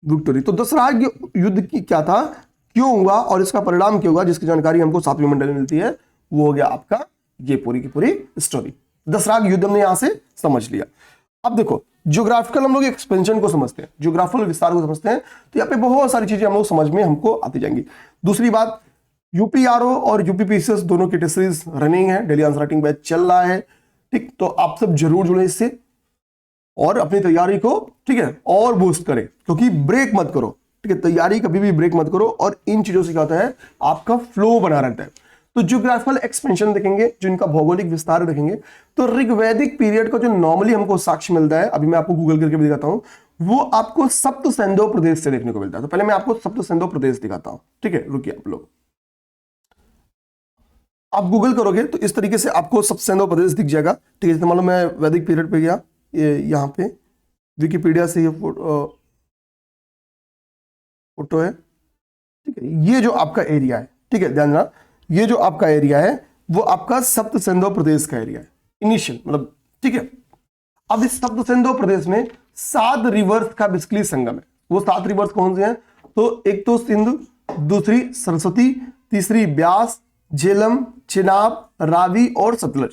विक्ट्री। तो दसराग युद्ध की क्या था, क्यों हुआ और इसका परिणाम क्या हुआ, जिसकी जानकारी हमको 7वीं मंडल में मिलती है, वो हो गया आपका ये पूरी की पूरी स्टोरी। दसराग युद्ध हमने यहां से समझ लिया। अब देखो ज्योग्राफिकल हम लोग एक्सपेंशन को समझते हैं, ज्योग्राफिकल विस्तार को समझते हैं, तो यहाँ पे बहुत सारी चीजें हम लोग समझ में हमको आती जाएंगी। दूसरी बात, यूपीआरओ और यूपीपीसीएस दोनों की टेस्ट सीरीज रनिंग है, डेली आंसर राइटिंग बैच चल रहा है, ठीक। तो आप सब जरूर जुड़े इससे और अपनी तैयारी को, ठीक है, और बूस्ट करें, क्योंकि ब्रेक मत करो, ठीक है, तैयारी कभी भी ब्रेक मत करो। और इन चीजों से क्या होता है, आपका फ्लो बना रहता है। तो ज्योग्राफिकल एक्सपेंशन देखेंगे, जो इनका भौगोलिक विस्तार देखेंगे, तो ऋग्वैदिक पीरियड का जो नॉर्मली हमको साक्ष्य मिलता है, अभी मैं आपको गूगल करके भी दिखाता हूं, वो आपको सप्त सिंधु प्रदेश से देखने को मिलता है। तो पहले मैं आपको सप्त सिंधु प्रदेश दिखाता हूं, ठीक है, रुकिए आप लोग। आप गूगल करोगे तो इस तरीके से आपको सप्त सिंधु प्रदेश दिख जाएगा, ठीक है। तो मान लो मैं वैदिक पीरियड पे गया, ये यहाँ पे विकिपीडिया से ये फोटो है, ठीक है। ये जो आपका एरिया है, ठीक है, ध्यान देना, ये जो आपका एरिया है वो आपका सप्त सिंधु प्रदेश का एरिया है, इनिशियल मतलब, ठीक है। अब इस सप्त सिंधु प्रदेश में 7 रिवर्स का बेसिकली संगम है। वो 7 रिवर्स कौन से हैं, तो एक तो सिंधु, दूसरी सरस्वती, तीसरी ब्यास, झेलम, चिनाब, रावी और सतलज।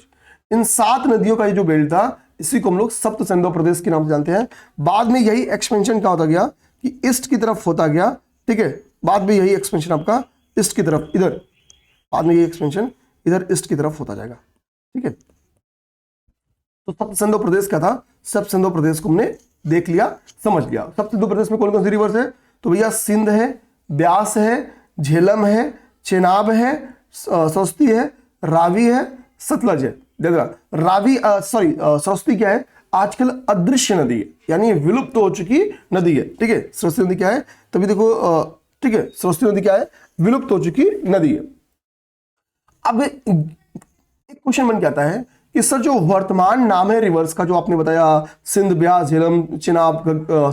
इन 7 नदियों का ये जो बेल्ट था, इसी को हम लोग सप्त सिंधु प्रदेश के नाम से जानते हैं। बाद में यही एक्सपेंशन क्या होता गया कि ईस्ट की तरफ होता गया, ठीक है। बाद में यही एक्सपेंशन आपका ईस्ट की तरफ, इधर बाद में ये एक्सपेंशन इधर ईस्ट की तरफ होता जाएगा, ठीक है। तो सप्त सिंधु प्रदेश क्या था, सप्त सिंधु प्रदेश को हमने देख लिया, समझ लिया। सप्त सिंधु प्रदेश में कौन कौन सी रिवर्स है, तो भैया सिंध है, ब्यास है, झेलम है, चेनाब है, सरस्वती है, रावी है, सतलज है। देखना रावी सॉरी सरस्वती क्या है, आजकल अदृश्य नदी है, यानी विलुप्त हो चुकी नदी है, ठीक है। सरस्वती नदी क्या है, तभी देखो, ठीक है, सरस्वती नदी क्या है, विलुप्त हो चुकी नदी है। अब एक क्वेश्चन बन के आता है कि सर जो वर्तमान नाम है रिवर्स का, जो आपने बताया सिंध, ब्यास, झेलम, चिनाब,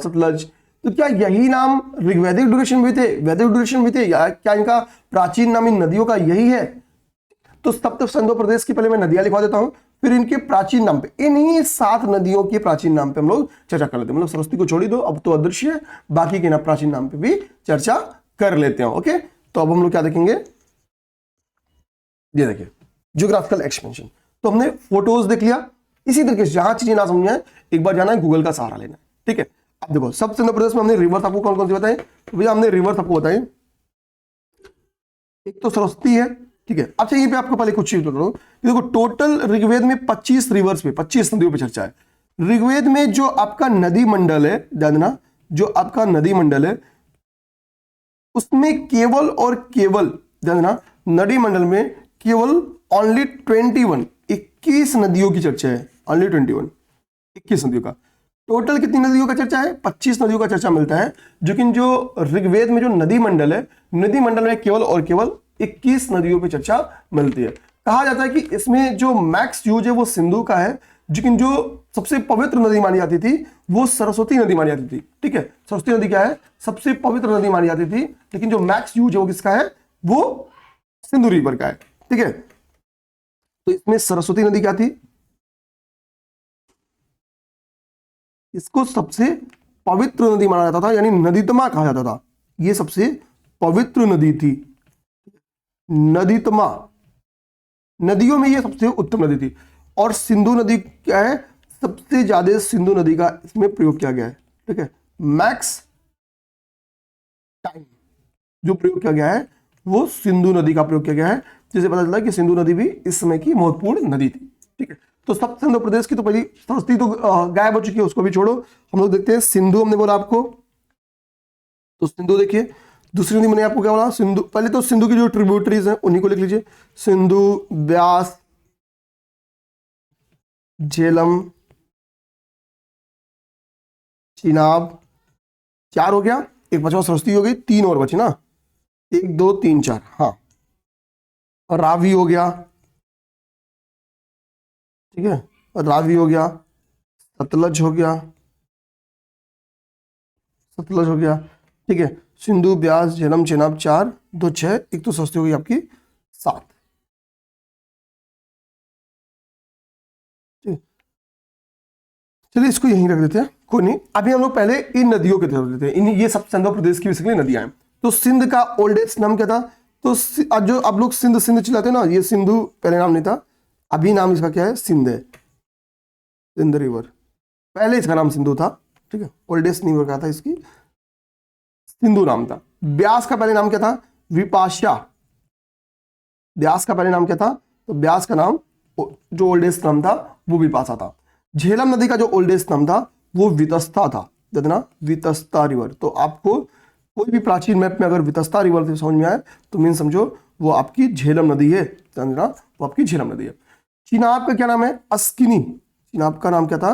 सतलज, तो क्या यही नाम ऋग्वैदिक ड्यूरेशन भी थे, वैदिक ड्यूरेशन भी थे, या क्या इनका प्राचीन नाम इन नदियों का यही है। तो सप्त सिंधु प्रदेश की पहले मैं नदियां लिखवा देता हूं, फिर इनके प्राचीन नाम पे, इन्हीं 7 नदियों के प्राचीन नाम पे हम लोग चर्चा कर लेते हैं। मतलब सरस्वती को छोड़ी दो, अब तो अदृश्य है, बाकी के ना प्राचीन नाम पे भी चर्चा कर लेते हैं, ओके। तो अब हम लोग क्या देखेंगे, ये देखिए ज्योग्राफिकल एक्सपेंशन। तो हमने फोटोज देख लिया, इसी तरीके से जहां चीजें ना समझ आए एक बार जाना है, गूगल का सहारा लेना है, ठीक है। अब देखो सप्त सिंधु प्रदेश में हमने रिवर्स आपको कौन कौन सी बताए, तो भैया हमने रिवर्स आपको बताए, एक तो सरस्वती है, ठीक है। अच्छा ये पे आपको पहले कुछ चीज बता दूं, देखो टोटल ऋग्वेद में 25 रिवर्स पे, 25 नदियों पे चर्चा है। ऋग्वेद में जो आपका नदी मंडल है, ध्यान देना, जो आपका नदी मंडल है उसमें केवल और केवल, ध्यान देना, नदी मंडल में केवल ओनली 21 नदियों की चर्चा है, ओनली 21 नदियों का। टोटल कितनी नदियों का चर्चा है, 25 नदियों का चर्चा मिलता है। लेकिन जो ऋग्वेद में जो नदी मंडल है, नदी मंडल में केवल और केवल 21 नदियों पे चर्चा मिलती है। कहा जाता है कि इसमें जो मैक्स यूज है वो सिंधु का है, लेकिन जो सबसे पवित्र नदी मानी जाती थी वो सरस्वती नदी मानी जाती थी, ठीक है। सरस्वती नदी क्या है, सबसे पवित्र नदी मानी जाती थी, लेकिन जो मैक्स यूज है वो किसका है, वो सिंधु रिवर का है, ठीक है। तो इसमें सरस्वती नदी क्या थी, इसको सबसे पवित्र नदी माना जाता था, यानी नदीतमा कहा जाता था। ये सबसे पवित्र नदी थी, नदीतमा, नदियों में ये सबसे उत्तम नदी थी। और सिंधु नदी क्या है, सबसे ज्यादा सिंधु नदी का इसमें प्रयोग किया गया है, ठीक है। मैक्स टाइम जो प्रयोग किया गया है वो सिंधु नदी का प्रयोग किया गया है, जिससे पता चलता है कि सिंधु नदी भी इस समय की महत्वपूर्ण नदी थी। ठीक है, तो सप्त सिंधु प्रदेश की तो पहली संस्कृति तो गायब हो चुकी है, उसको भी छोड़ो। हम लोग देखते हैं सिंधु, हमने बोला आपको, तो सिंधु देखिए, दूसरी नदी मैंने आपको क्या बोला, सिंधु। पहले तो सिंधु की जो ट्रिब्यूटरीज हैं उन्हीं को लिख लीजिए, सिंधु, ब्यास, झेलम, चिनाब, 4 हो गया, एक बचा सरस्वती हो गई, 3 और बची ना, 1 2 3 4, हाँ, और रावी हो गया, ठीक है, और रावी हो गया, सतलज हो गया, सतलज हो गया, ठीक है, सिंधु, ब्यास, झेलम, चेनाब, 4 2 6, एक तो सरस्वती हो गई आपकी 7। चलिए इसको यहीं रख देते हैं, कोई नहीं। अभी हम लोग पहले इन नदियों के तरफ देते हैं, इन ये सब सिंध प्रदेश की बेसिकली नदियां हैं। तो सिंध का ओल्डेस्ट नाम क्या था, तो आज जो आप लोग सिंध सिंध चिल्लाते हैं ना, ये सिंधु पहले नाम नहीं था, अभी नाम इसका क्या है, सिंध है, सिंध रिवर, पहले इसका नाम सिंधु था, ठीक है, ओल्डेस्ट रिवर क्या था इसकी, सिंधु नाम था। ब्यास का पहले नाम क्या था, विपाशा, ब्यास का पहले नाम क्या था, तो ब्यास का नाम जो ओल्डेस्ट नाम था वो विपाशा था। झेलम नदी का जो ओल्डेस्ट नाम था वो वितस्ता था, देखना वितस्ता रिवर। तो आपको कोई भी प्राचीन मैप में अगर वितस्ता रिवर से समझ में आए तो मीन समझो वो आपकी झेलम नदी है, समझना वो आपकी झेलम नदी है। चिनाब का क्या नाम है, अस्किनी, चिनाब का नाम क्या था,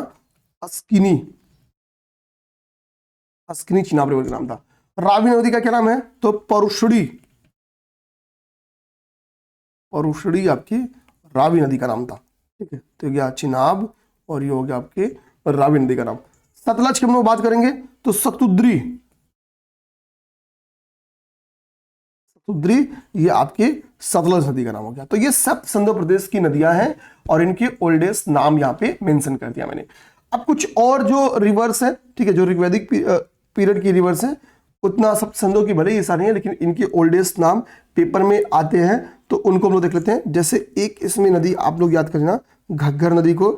अस्किनी, अस्किनी चिनाब रिवर का नाम था। रावी नदी का क्या नाम है, तो परुषड़ी, परुषड़ी आपकी रावी नदी का नाम था, ठीक है, तो गया चिनाब और ये हो गया आपके रावी नदी का नाम। सतलज की हम लोग बात करेंगे तो सतुद्री, सतुद्री ये आपके सतलज नदी का नाम हो गया। तो ये सब सिंधु प्रदेश की नदियां हैं और इनके ओल्डेस्ट नाम यहाँ पे मेंशन कर दिया मैंने। अब कुछ और जो रिवर्स है, ठीक है, जो ऋग्वैदिक पीरियड की रिवर्स है, उतना सब सिंधु की भले ही ऐसा नहीं है, लेकिन इनके ओल्डेस्ट नाम पेपर में आते हैं, तो उनको हम लोग देख लेते हैं। जैसे एक इसमें नदी आप लोग याद करना, घग्गर नदी को,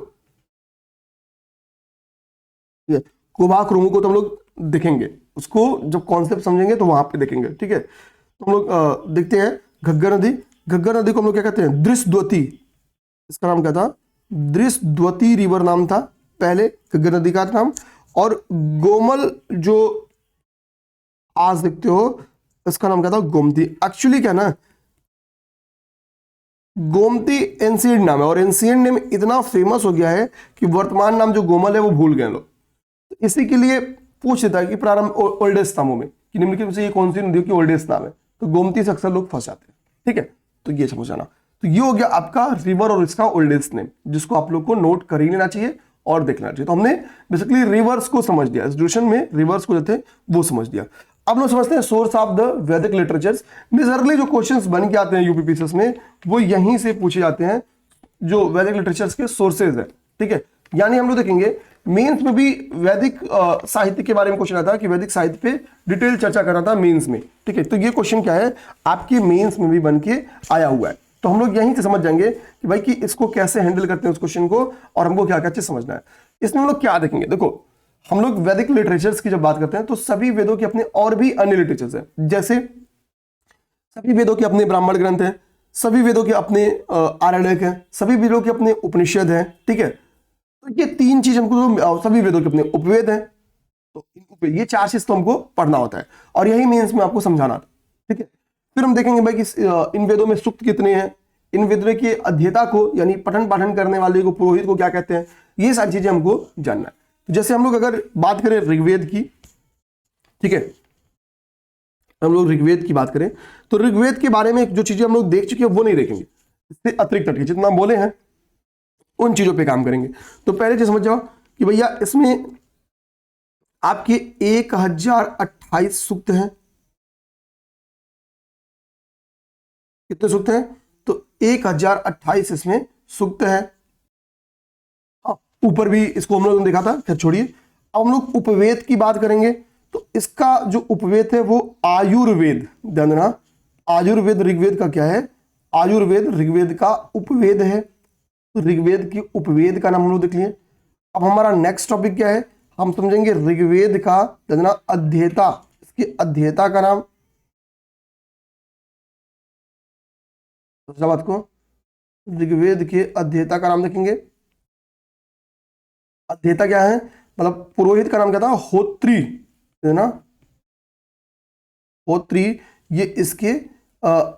कोबाक रोमू को तो हम लोग देखेंगे, उसको जब कॉन्सेप्ट समझेंगे तो वहां पे देखेंगे, ठीक है। तो हम लोग देखते हैं घग्गर नदी, घग्गर नदी को हम लोग क्या कहते हैं, दृश्यद्वती, इसका नाम क्या था, दृश्यद्वती रिवर नाम था पहले घग्गर नदी का नाम। और गोमल जो आज देखते हो इसका नाम क्या था, गोमती। एक्चुअली क्या ना, गोमती एंशिएंट नाम है और एंशिएंट नेम इतना फेमस हो गया है कि वर्तमान नाम जो गोमल है वो भूल गए लोग। तो इसी के लिए पूछ लेता है कि प्रारंभ ओल्डेस्ट नामों में कि निम्नलिखित में से ये कौन सी नदियों की ओल्डेस्ट नाम है, तो गोमती से अक्सर लोग फंस जाते हैं, ठीक है। तो ये समझ जाना, तो ये हो गया आपका रिवर और इसका ओल्डेस्ट नेम, जिसको आप लोग को नोट कर ही लेना चाहिए और देखना चाहिए। तो हमने बेसिकली रिवर्स को समझ लिया, एजुकेशन में रिवर्स को जो थे वो समझ लिया। अब लोग समझते हैं सोर्स ऑफ द वैदिक लिटरेचर्स। मेजरली जो क्वेश्चंस बन के आते हैं यूपीपीसीएस में वो यहीं से पूछे जाते हैं, जो वैदिक लिटरेचर्स के सोर्सेज है, ठीक है। यानी हम लोग देखेंगे मेंस में भी वैदिक साहित्य के बारे में क्वेश्चन आता है कि वैदिक साहित्य पे डिटेल चर्चा करना था मेंस में, ठीक है। तो ये क्वेश्चन क्या है, आपके मेंस में भी बन के आया हुआ है। तो हम लोग यहीं से समझ जाएंगे कि भाई कि इसको कैसे हैंडल करते हैं उस क्वेश्चन को, और हमको क्या क्या चीज समझना है। इसमें हम लोग क्या देखेंगे, देखो हम लोग वैदिक लिटरेचर्स की जब बात करते हैं तो सभी वेदों के अपने और भी अन्य लिटरेचर्स हैं। जैसे सभी वेदों के अपने ब्राह्मण ग्रंथ हैं, सभी वेदों के अपने आरण्यक हैं, सभी वेदों के अपने उपनिषद हैं, ठीक है। तो ये 3 चीज हमको, सभी वेदों के अपने उपवेद हैं, तो ये 4 चीज तो हमको पढ़ना होता है और यही मेंस में आपको समझाना था, ठीक है। फिर हम देखेंगे भाई कि इन वेदों में सूक्त कितने हैं, इन वेदों के अध्येता को यानी पठन पाठन करने वाले को, पुरोहित को क्या कहते हैं, ये सारी चीजें हमको जानना है। जैसे हम लोग अगर बात करें ऋग्वेद की, ठीक है, हम लोग ऋग्वेद की बात करें तो ऋग्वेद के बारे में जो चीजें हम लोग देख चुके हैं वो नहीं देखेंगे, इससे अतिरिक्त हटके जितना हम बोले हैं उन चीजों पे काम करेंगे। तो पहले चीज समझ जाओ कि भैया इसमें आपके 1028 सूक्त हैं, कितने सूक्त हैं, तो 1028 इसमें सूक्त है। ऊपर भी इसको हम लोगों ने देखा था, खैर छोड़िए। अब हम लोग उपवेद की बात करेंगे तो इसका जो उपवेद है वो आयुर्वेद, ध्यान देना, आयुर्वेद ऋग्वेद का क्या है, आयुर्वेद ऋग्वेद का उपवेद है। तो ऋग्वेद की उपवेद का नाम हम लोग देख लिए। अब हमारा नेक्स्ट टॉपिक क्या है, हम समझेंगे ऋग्वेद का ध्यान देना अध्येता, इसके अध्येता का नाम, दूसरा बात को ऋग्वेद के अध्येता का नाम देखेंगे। अध्येता क्या है, मतलब पुरोहित का नाम क्या था, होत्री है ना, होत्री, ये इसके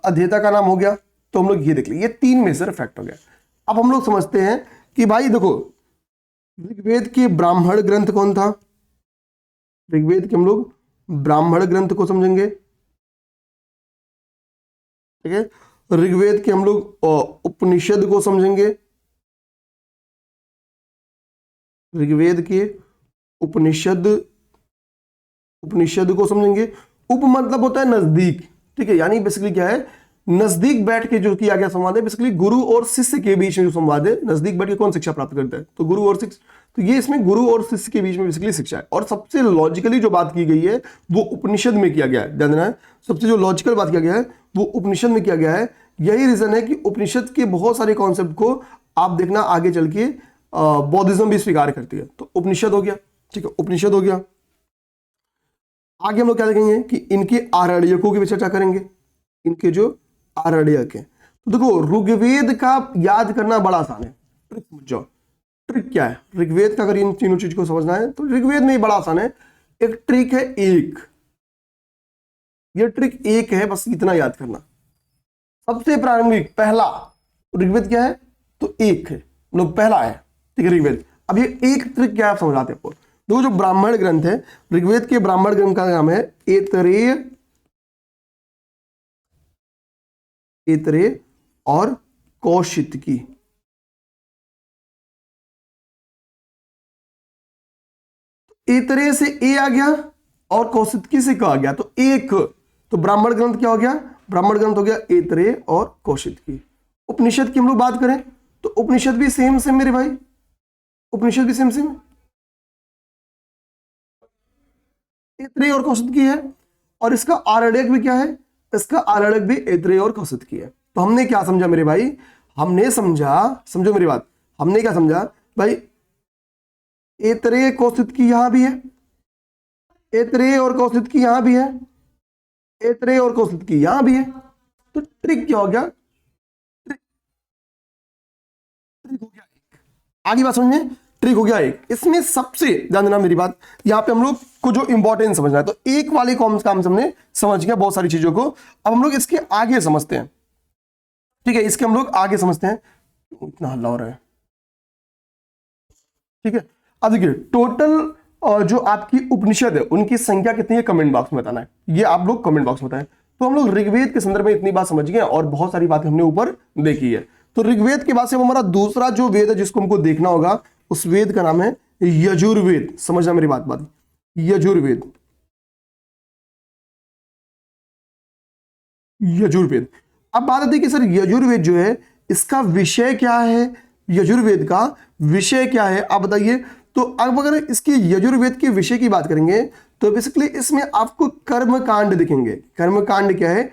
अध्येता का नाम हो गया। तो हम लोग ये देख लिए, ये 3 मेजर फैक्ट हो गया। अब हम लोग समझते हैं कि भाई देखो ऋग्वेद के ब्राह्मण ग्रंथ कौन था। ऋग्वेद के हम लोग ब्राह्मण ग्रंथ को समझेंगे, ठीक है। ऋग्वेद के हम लोग उपनिषद को समझेंगे, ऋग्वेद के उपनिषद को समझेंगे। उप मतलब होता है नजदीक, ठीक है, यानी बेसिकली क्या है, नजदीक बैठ के जो किया गया संवाद है, बेसिकली गुरु और शिष्य के बीच में जो संवाद है, नजदीक बैठ के कौन शिक्षा प्राप्त करता है, तो गुरु और शिष्य। तो ये इसमें गुरु और शिष्य के बीच में बेसिकली शिक्षा है। और सबसे लॉजिकली जो बात की गई है वो उपनिषद में किया गया है, ध्यान देना है, सबसे जो लॉजिकल बात किया गया है वो उपनिषद में किया गया है। यही रीजन है कि उपनिषद के बहुत सारे कॉन्सेप्ट को आप देखना आगे चल के बौद्धिज्म भी स्वीकार करती है। तो उपनिषद हो गया, ठीक है, उपनिषद हो गया। आगे हम लोग क्या देखेंगे कि इनके आरण्यकों की भी चर्चा करेंगे, इनके जो आरण्यक है। तो देखो ऋग्वेद का याद करना बड़ा आसान है, ट्रिक समझ जाओ। ट्रिक क्या है ऋग्वेद का, अगर इन तीनों चीज को समझना है तो ऋग्वेद में ही बड़ा आसान है। एक ट्रिक है एक, ये ट्रिक एक है, बस इतना याद करना। सबसे प्रारंभिक पहला ऋग्वेद क्या है, तो एक है, मतलब पहला है, ठीक है, ऋग्वेद। अब ये एक ट्रिक क्या है आप समझाते हैं आपको। देखो जो ब्राह्मण ग्रंथ है, ऋग्वेद के ब्राह्मण ग्रंथ का नाम है ऐतरेय, ऐतरेय और कौशितकी। ऐतरेय से ए आ गया और कौशितकी से क आ गया, तो एक, तो ब्राह्मण ग्रंथ क्या हो गया, ब्राह्मण ग्रंथ हो गया ऐतरेय और कौशितकी। उपनिषद की हम लोग बात करें तो उपनिषद भी सेम सेम मेरे भाई, उपनिषद भी सेम सेम ऐतरेय और कौशितकी है। और इसका आरण्यक भी क्या है, इसका आरण्यक भी ऐतरेय और कौशितकी है। तो हमने क्या समझा मेरे भाई, हमने समझा, समझो मेरी बात, हमने क्या समझा भाई, ऐतरेय कौशितकी यहां भी है, ऐतरेय और कौशितकी यहां भी है, ऐतरेय और कौशितकी यहां भी है। तो ट्रिक क्या हो गया, ट्रिक हो गया एक। आगे बात समझिए, ट्रिक हो गया एक। इसमें सबसे ध्यान देना मेरी बात, यहां पे हम लोग को जो इंपॉर्टेंट समझना है, तो एक वाले काम हमने समझ गया बहुत सारी चीजों को। अब हम लोग इसके आगे समझते हैं, ठीक है, इसके हम लोग आगे समझते हैं। इतना हल्ला हो रहा है, ठीक है। अब देखिए टोटल जो आपकी उपनिषद है उनकी संख्या कितनी है, कमेंट बॉक्स में बताना है, ये आप लोग कमेंट बॉक्स में बताएं। तो हम लोग ऋग्वेद के संदर्भ में इतनी बात समझ गए और बहुत सारी बातें हमने ऊपर देखी है। तो ऋग्वेद के बाद से हमारा दूसरा जो वेद है जिसको हमको देखना होगा, उस वेद का नाम है यजुर्वेद। समझना मेरी बात, यजुर्वेद, यजुर्वेद। अब बात आती है कि सर यजुर्वेद जो है इसका विषय क्या है, यजुर्वेद का विषय क्या है आप बताइए। तो अब अगर इसके यजुर्वेद के विषय की बात करेंगे तो बेसिकली इसमें आपको कर्म कांड दिखेंगे। कर्म कांड क्या है,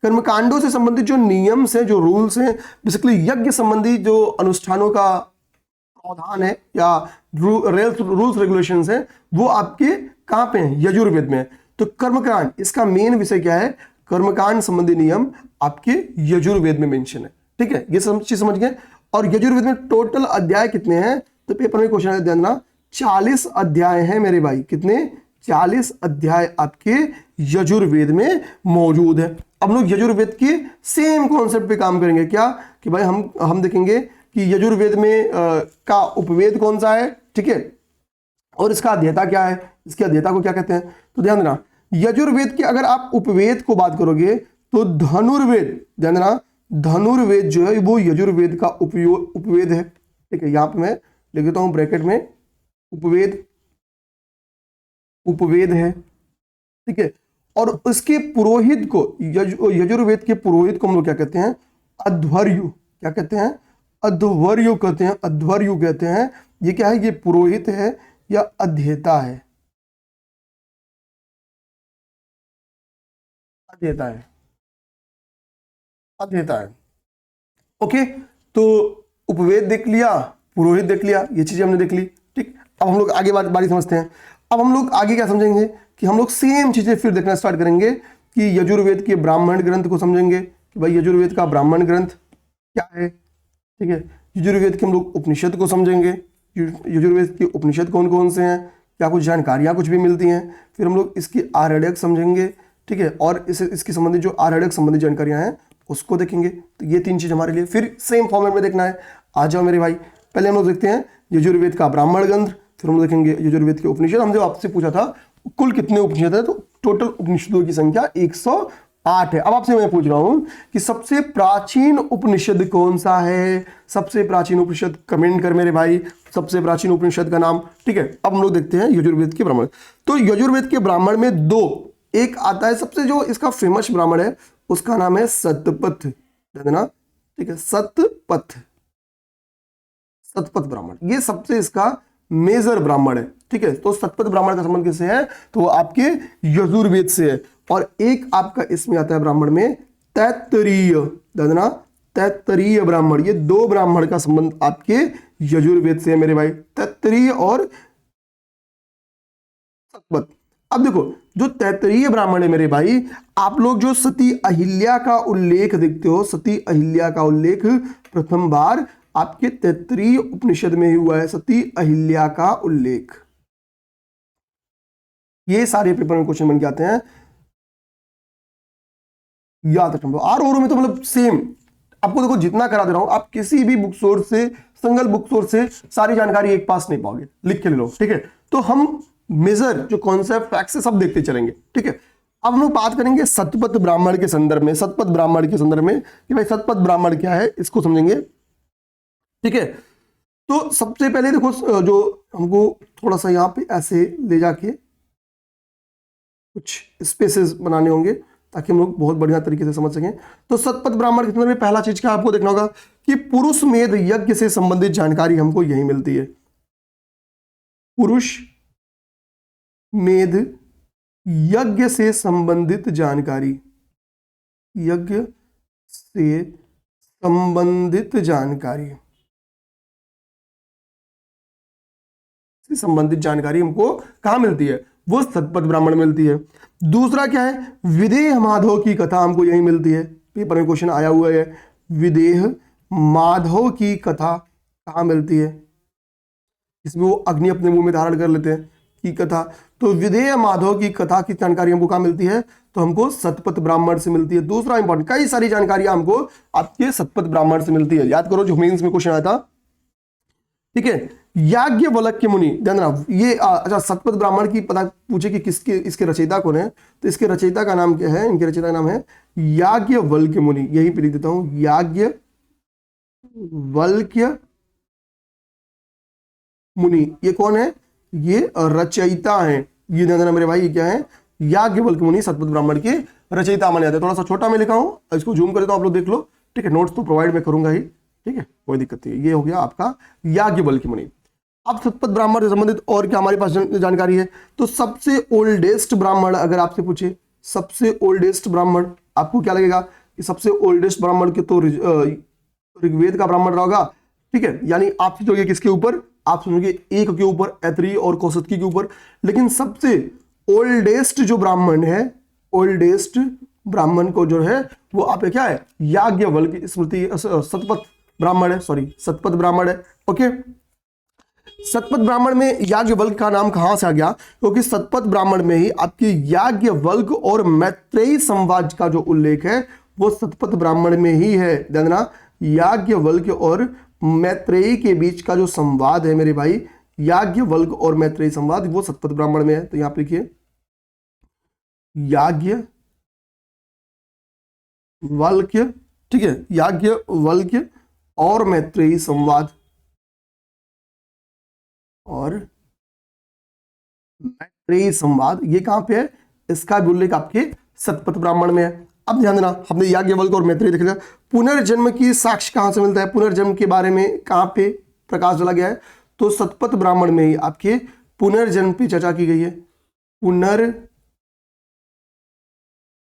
कर्म कांडों से संबंधित जो नियम्स हैं, जो रूल्स हैं, बेसिकली यज्ञ संबंधी जो अनुष्ठानों का प्रावधान है या रूल्स रेगुलेशंस हैं, वो आपके कहां पे हैं, यजुर्वेद में। तो कर्मकांड इसका मेन विषय क्या है, कर्मकांड संबंधी नियम आपके यजुर्वेद में मेंशन है, ठीक है, ये सब चीज समझ गए। और यजुर्वेद में टोटल अध्याय कितने हैं, तो पेपर में क्वेश्चन है, ध्यान देना, 40 अध्याय हैं मेरे भाई। कितने, 40 अध्याय आपके यजुर्वेद में मौजूद है। अब लोग यजुर्वेद के सेम कॉन्सेप्ट पे काम करेंगे, क्या कि भाई हम देखेंगे कि यजुर्वेद में का उपवेद कौन सा है, ठीक है, और इसका अध्येता क्या है, इसके अध्येता को क्या कहते हैं। तो ध्यान देना यजुर्वेद के अगर आप उपवेद को बात करोगे तो धनुर्वेद, ध्यान देना धनुर्वेद जो है वो यजुर्वेद का उपवेद है, ठीक है। यहां पे मैं लिख देता हूं ब्रैकेट में, उपवेद, उपवेद है, ठीक है। और उसके पुरोहित को यजुर्वेद के पुरोहित को हम लोग क्या कहते हैं, अध्वर्यु, क्या कहते हैं, अध्वर्यु कहते हैं, अध्वर्यु कहते हैं। ये क्या है, ये पुरोहित है या अध्येता है, अध्येता है, अध्येता है, ओके। तो उपवेद देख लिया, पुरोहित देख लिया, ये चीजें हमने देख ली, ठीक। अब हम लोग आगे बारी समझते हैं। अब हम लोग आगे क्या समझेंगे कि हम लोग सेम चीजें फिर देखना स्टार्ट करेंगे कि यजुर्वेद के ब्राह्मण ग्रंथ को समझेंगे कि भाई यजुर्वेद का ब्राह्मण ग्रंथ, क्या है, ठीक है। यजुर्वेद के हम लोग उपनिषद को समझेंगे, यजुर्वेद के उपनिषद कौन कौन से हैं, क्या कुछ जानकारियाँ कुछ भी मिलती हैं। फिर हम लोग इसकी आहार्यक समझेंगे, ठीक है, और इसकी संबंधित जो आहार्यक संबंधित जानकारियाँ हैं उसको देखेंगे। तो ये 3 चीज़ हमारे लिए फिर सेम फॉर्मेट में देखना है। आ जाओ मेरे भाई, पहले हम लोग देखते हैं यजुर्वेद का ब्राह्मण ग्रंथ, फिर हम लोग देखेंगे यजुर्वेद के उपनिषद। हमने आपसे पूछा था कुल कितने उपनिषद है, तो टोटल उपनिषदों की संख्या 108 है। अब आपसे मैं पूछ रहा हूं कि सबसे प्राचीन उपनिषद कौन सा है, सबसे प्राचीन उपनिषद कमेंट कर मेरे भाई, सबसे प्राचीन उपनिषद का नाम, ठीक है। अब हम लोग देखते हैं यजुर्वेद के ब्राह्मण। तो यजुर्वेद के ब्राह्मण में 2, एक आता है सबसे जो इसका फेमस ब्राह्मण है उसका नाम है सतपथ, देना, ठीक है, सतपथ ब्राह्मण, ये सबसे इसका मेजर ब्राह्मण है, ठीक है। तो सतपथ ब्राह्मण का संबंध किससे है, तो वो आपके यजुर्वेद से है। और एक आपका इसमें आता है ब्राह्मण में तैत्तरीय, देना, तैत्तरीय ब्राह्मण, ये 2 ब्राह्मण का संबंध आपके यजुर्वेद से है मेरे भाई, तैत्तरीय और सतपथ। अब देखो जो तैत्तरीय ब्राह्मण है मेरे भाई, आप लोग जो सती अहिल्या का उल्लेख देखते हो, सती अहिल्या का उल्लेख प्रथम बार आपके तैत्तरीय उपनिषद में ही हुआ है, सती अहिल्या का उल्लेख। ये सारे पेपर में क्वेश्चन बन के आते हैं, याद रखना। आर और में तो मतलब सेम आपको देखो जितना करा दे रहा हूं, आप किसी भी बुक सोर्स से, सिंगल बुक सोर्स से सारी जानकारी एक पास नहीं पाओगे, लिख के ले लो, ठीक है। तो हम मेजर जो कॉन्सेप्ट फैक्ट से सब देखते चलेंगे, ठीक है। अब हम लोग बात करेंगे सतपथ ब्राह्मण के संदर्भ में, सतपथ ब्राह्मण के संदर्भ में कि भाई सतपथ ब्राह्मण क्या है, इसको समझेंगे, ठीक है। तो सबसे पहले देखो जो हमको थोड़ा सा यहाँ पे ऐसे ले जाके कुछ स्पेसेस बनाने होंगे ताकि हम लोग बहुत बढ़िया तरीके से समझ सकें। तो सतपथ ब्राह्मण के संदर्भ में पहला चीज क्या आपको देखना होगा कि पुरुष मेध यज्ञ से संबंधित जानकारी हमको यही मिलती है, पुरुष मेध यज्ञ से संबंधित जानकारी, यज्ञ से संबंधित जानकारी, से संबंधित जानकारी हमको कहां मिलती है, वो सतपथ ब्राह्मण मिलती है। दूसरा क्या है, विदेह माधव की कथा हमको यही मिलती है, पेपर में क्वेश्चन आया हुआ है, विदेह माधव की कथा कहां मिलती है, इसमें वो अग्नि अपने मुंह में धारण कर लेते हैं की कथा। तो विदेह माधव की कथा की जानकारी हमको कहां मिलती है, तो हमको सतपथ ब्राह्मण से मिलती है। दूसरा इंपॉर्टेंट, कई सारी जानकारियां हमको आपके सतपथ ब्राह्मण से मिलती है। याद करो जो मेंस में क्वेश्चन आया था, ठीक है, याज्ञवल्क्य मुनि, ध्यान रखना ये अच्छा सतपथ ब्राह्मण की पता पूछे कि किसके, इसके रचयिता कौन है, तो इसके रचयिता का नाम क्या है, इनके रचयिता का नाम है याज्ञवल्क्य मुनि, यही पे लिख देता हूं, याज्ञवल्क्य मुनि। ये कौन है, ये रचयिता है, ये ध्यान देना मेरे भाई, ये क्या है, याज्ञवल्क्य मुनि सतपथ ब्राह्मण के रचयिता माने जाते हैं। थोड़ा सा छोटा में लिखा हूं, इसको जूम कर देता हूं, आप लोग देख लो, ठीक है। नोट्स तो प्रोवाइड मैं करूंगा ही, ठीक है, कोई दिक्कत नहीं। ये हो गया आपका याज्ञवल्क्य मुनि। अब सतपथ ब्राह्मण से संबंधित और क्या हमारे पास जानकारी है, तो सबसे ओल्डेस्ट ब्राह्मण अगर आपसे पूछे, सबसे ओल्डेस्ट ब्राह्मण आपको क्या लगेगा कि सबसे ओल्डेस्ट ब्राह्मण के तो ऋग्वेद का ब्राह्मण रहा होगा, ठीक है। यानी आप सोचोगे किसके ऊपर, आप सुनोगे एक के ऊपर, ऐत्री और कौसतकी के ऊपर। लेकिन सबसे ओल्डेस्ट जो ब्राह्मण है, ओल्डेस्ट ब्राह्मण को जो है वो आप क्या है, याज्ञवल्क्य स्मृति सतपथ ब्राह्मण है, सॉरी सतपथ ब्राह्मण है, ओके। सतपथ ब्राह्मण में याज्ञवल्क्य का नाम कहां से आ गया, क्योंकि सतपथ ब्राह्मण में ही आपके याज्ञवल्क्य और मैत्रेयी संवाद का जो उल्लेख है वो सतपथ ब्राह्मण में ही है। ध्यान देना, याज्ञवल्क्य और मैत्रेयी के बीच का जो संवाद है मेरे भाई, याज्ञवल्क्य और मैत्रेयी संवाद, वो सतपथ ब्राह्मण में है। तो यहां पे लिखिए याज्ञवल्क्य, ठीक है, याज्ञवल्क्य और मैत्रेयी संवाद, और मैत्रेयी संवाद ये कहां पे है, इसका भी उल्लेख आपके सतपथ ब्राह्मण में है। अब ध्यान देना, हमने याज्ञवल्क्य और मैत्रेयी देख लिया। पुनर्जन्म की साक्ष्य कहां से मिलता है, पुनर्जन्म के बारे में कहां पे प्रकाश डाला गया है, तो सतपथ ब्राह्मण में ही आपके पुनर्जन्म पे चर्चा की गई है।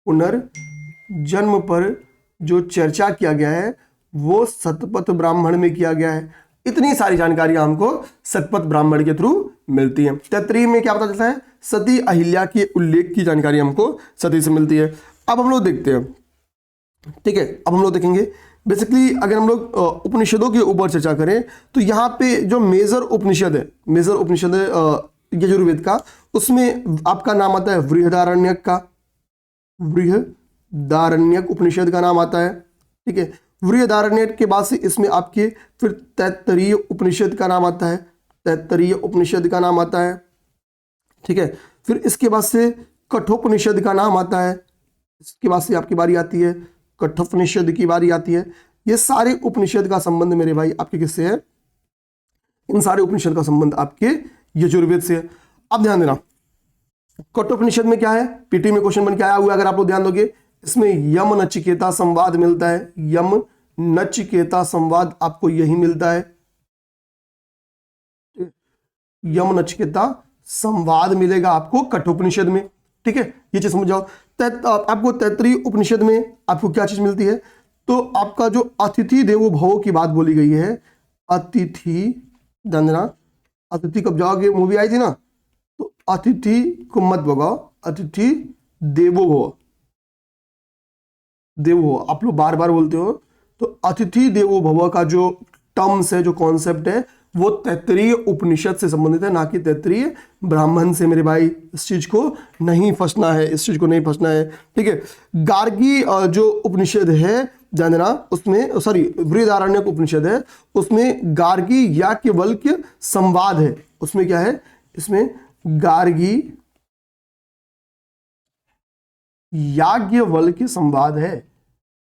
पुनर्जन्म पर जो चर्चा किया गया है वो सतपथ ब्राह्मण में किया गया है। इतनी सारी जानकारी हमको सतपथ ब्राह्मण के थ्रू मिलती है। तैत्तरीय में क्या पता चलता है, सती अहिल्या के उल्लेख की जानकारी हमको सती से मिलती है। अब हम लोग देखते हैं, ठीक है, अब हम लोग देखेंगे बेसिकली अगर हम लोग उपनिषदों के ऊपर चर्चा करें तो यहाँ पे जो मेजर उपनिषद है यजुर्वेद का, उसमें आपका नाम आता है बृहदारण्यक का, बृहदारण्यक उपनिषद का नाम आता है। ठीक है, बृहदारण्यक के बाद से इसमें आपके फिर तैत्तरीय उपनिषद का नाम आता है, तैत्तरीय उपनिषद का नाम आता है। ठीक है, फिर इसके बाद से कठोपनिषद का नाम आता है, इसके बाद से आपकी बारी आती है कठोपनिषद की बारी आती है। ये सारे उपनिषद का संबंध मेरे भाई आपके किससे है? इन सारे उपनिषद का संबंध आपके यजुर्वेद से है। अब ध्यान देना, कठोपनिषद में क्या है, पीटी में क्वेश्चन बन के आया हुआ है, अगर आप लोग ध्यान दोगे इसमें यम नचिकेता संवाद मिलता है, यम नचिकेता संवाद आपको यही मिलता है, यम नचिकेता संवाद मिलेगा आपको कठोपनिषद में। ठीक है, ये चीज समझ जाओ। आपको तैत्तरीय उपनिषद में आपको क्या चीज मिलती है? तो आपका जो अतिथि देवो भव की बात बोली गई है, अतिथि, ध्यान देना, अतिथि कब जाओगे मूवी आई थी ना, तो अतिथि को मत भगाओ, अतिथि देवो भव, देवो भव आप लोग बार बार बोलते हो, तो अतिथि देवो भव का जो टर्म्स है, जो कॉन्सेप्ट है, वो तैत्तरीय उपनिषद से संबंधित है, ना कि तैत्तरीय ब्राह्मण से। मेरे भाई इस चीज को नहीं फंसना है, इस चीज को नहीं फंसना है। ठीक है, गार्गी जो उपनिषद है, ध्यान देना, उसमें सॉरी बृहदारण्यक उपनिषद है, उसमें गार्गी याज्ञवल्क्य संवाद है। उसमें क्या है? इसमें गार्गी याज्ञवल्क्य संवाद है,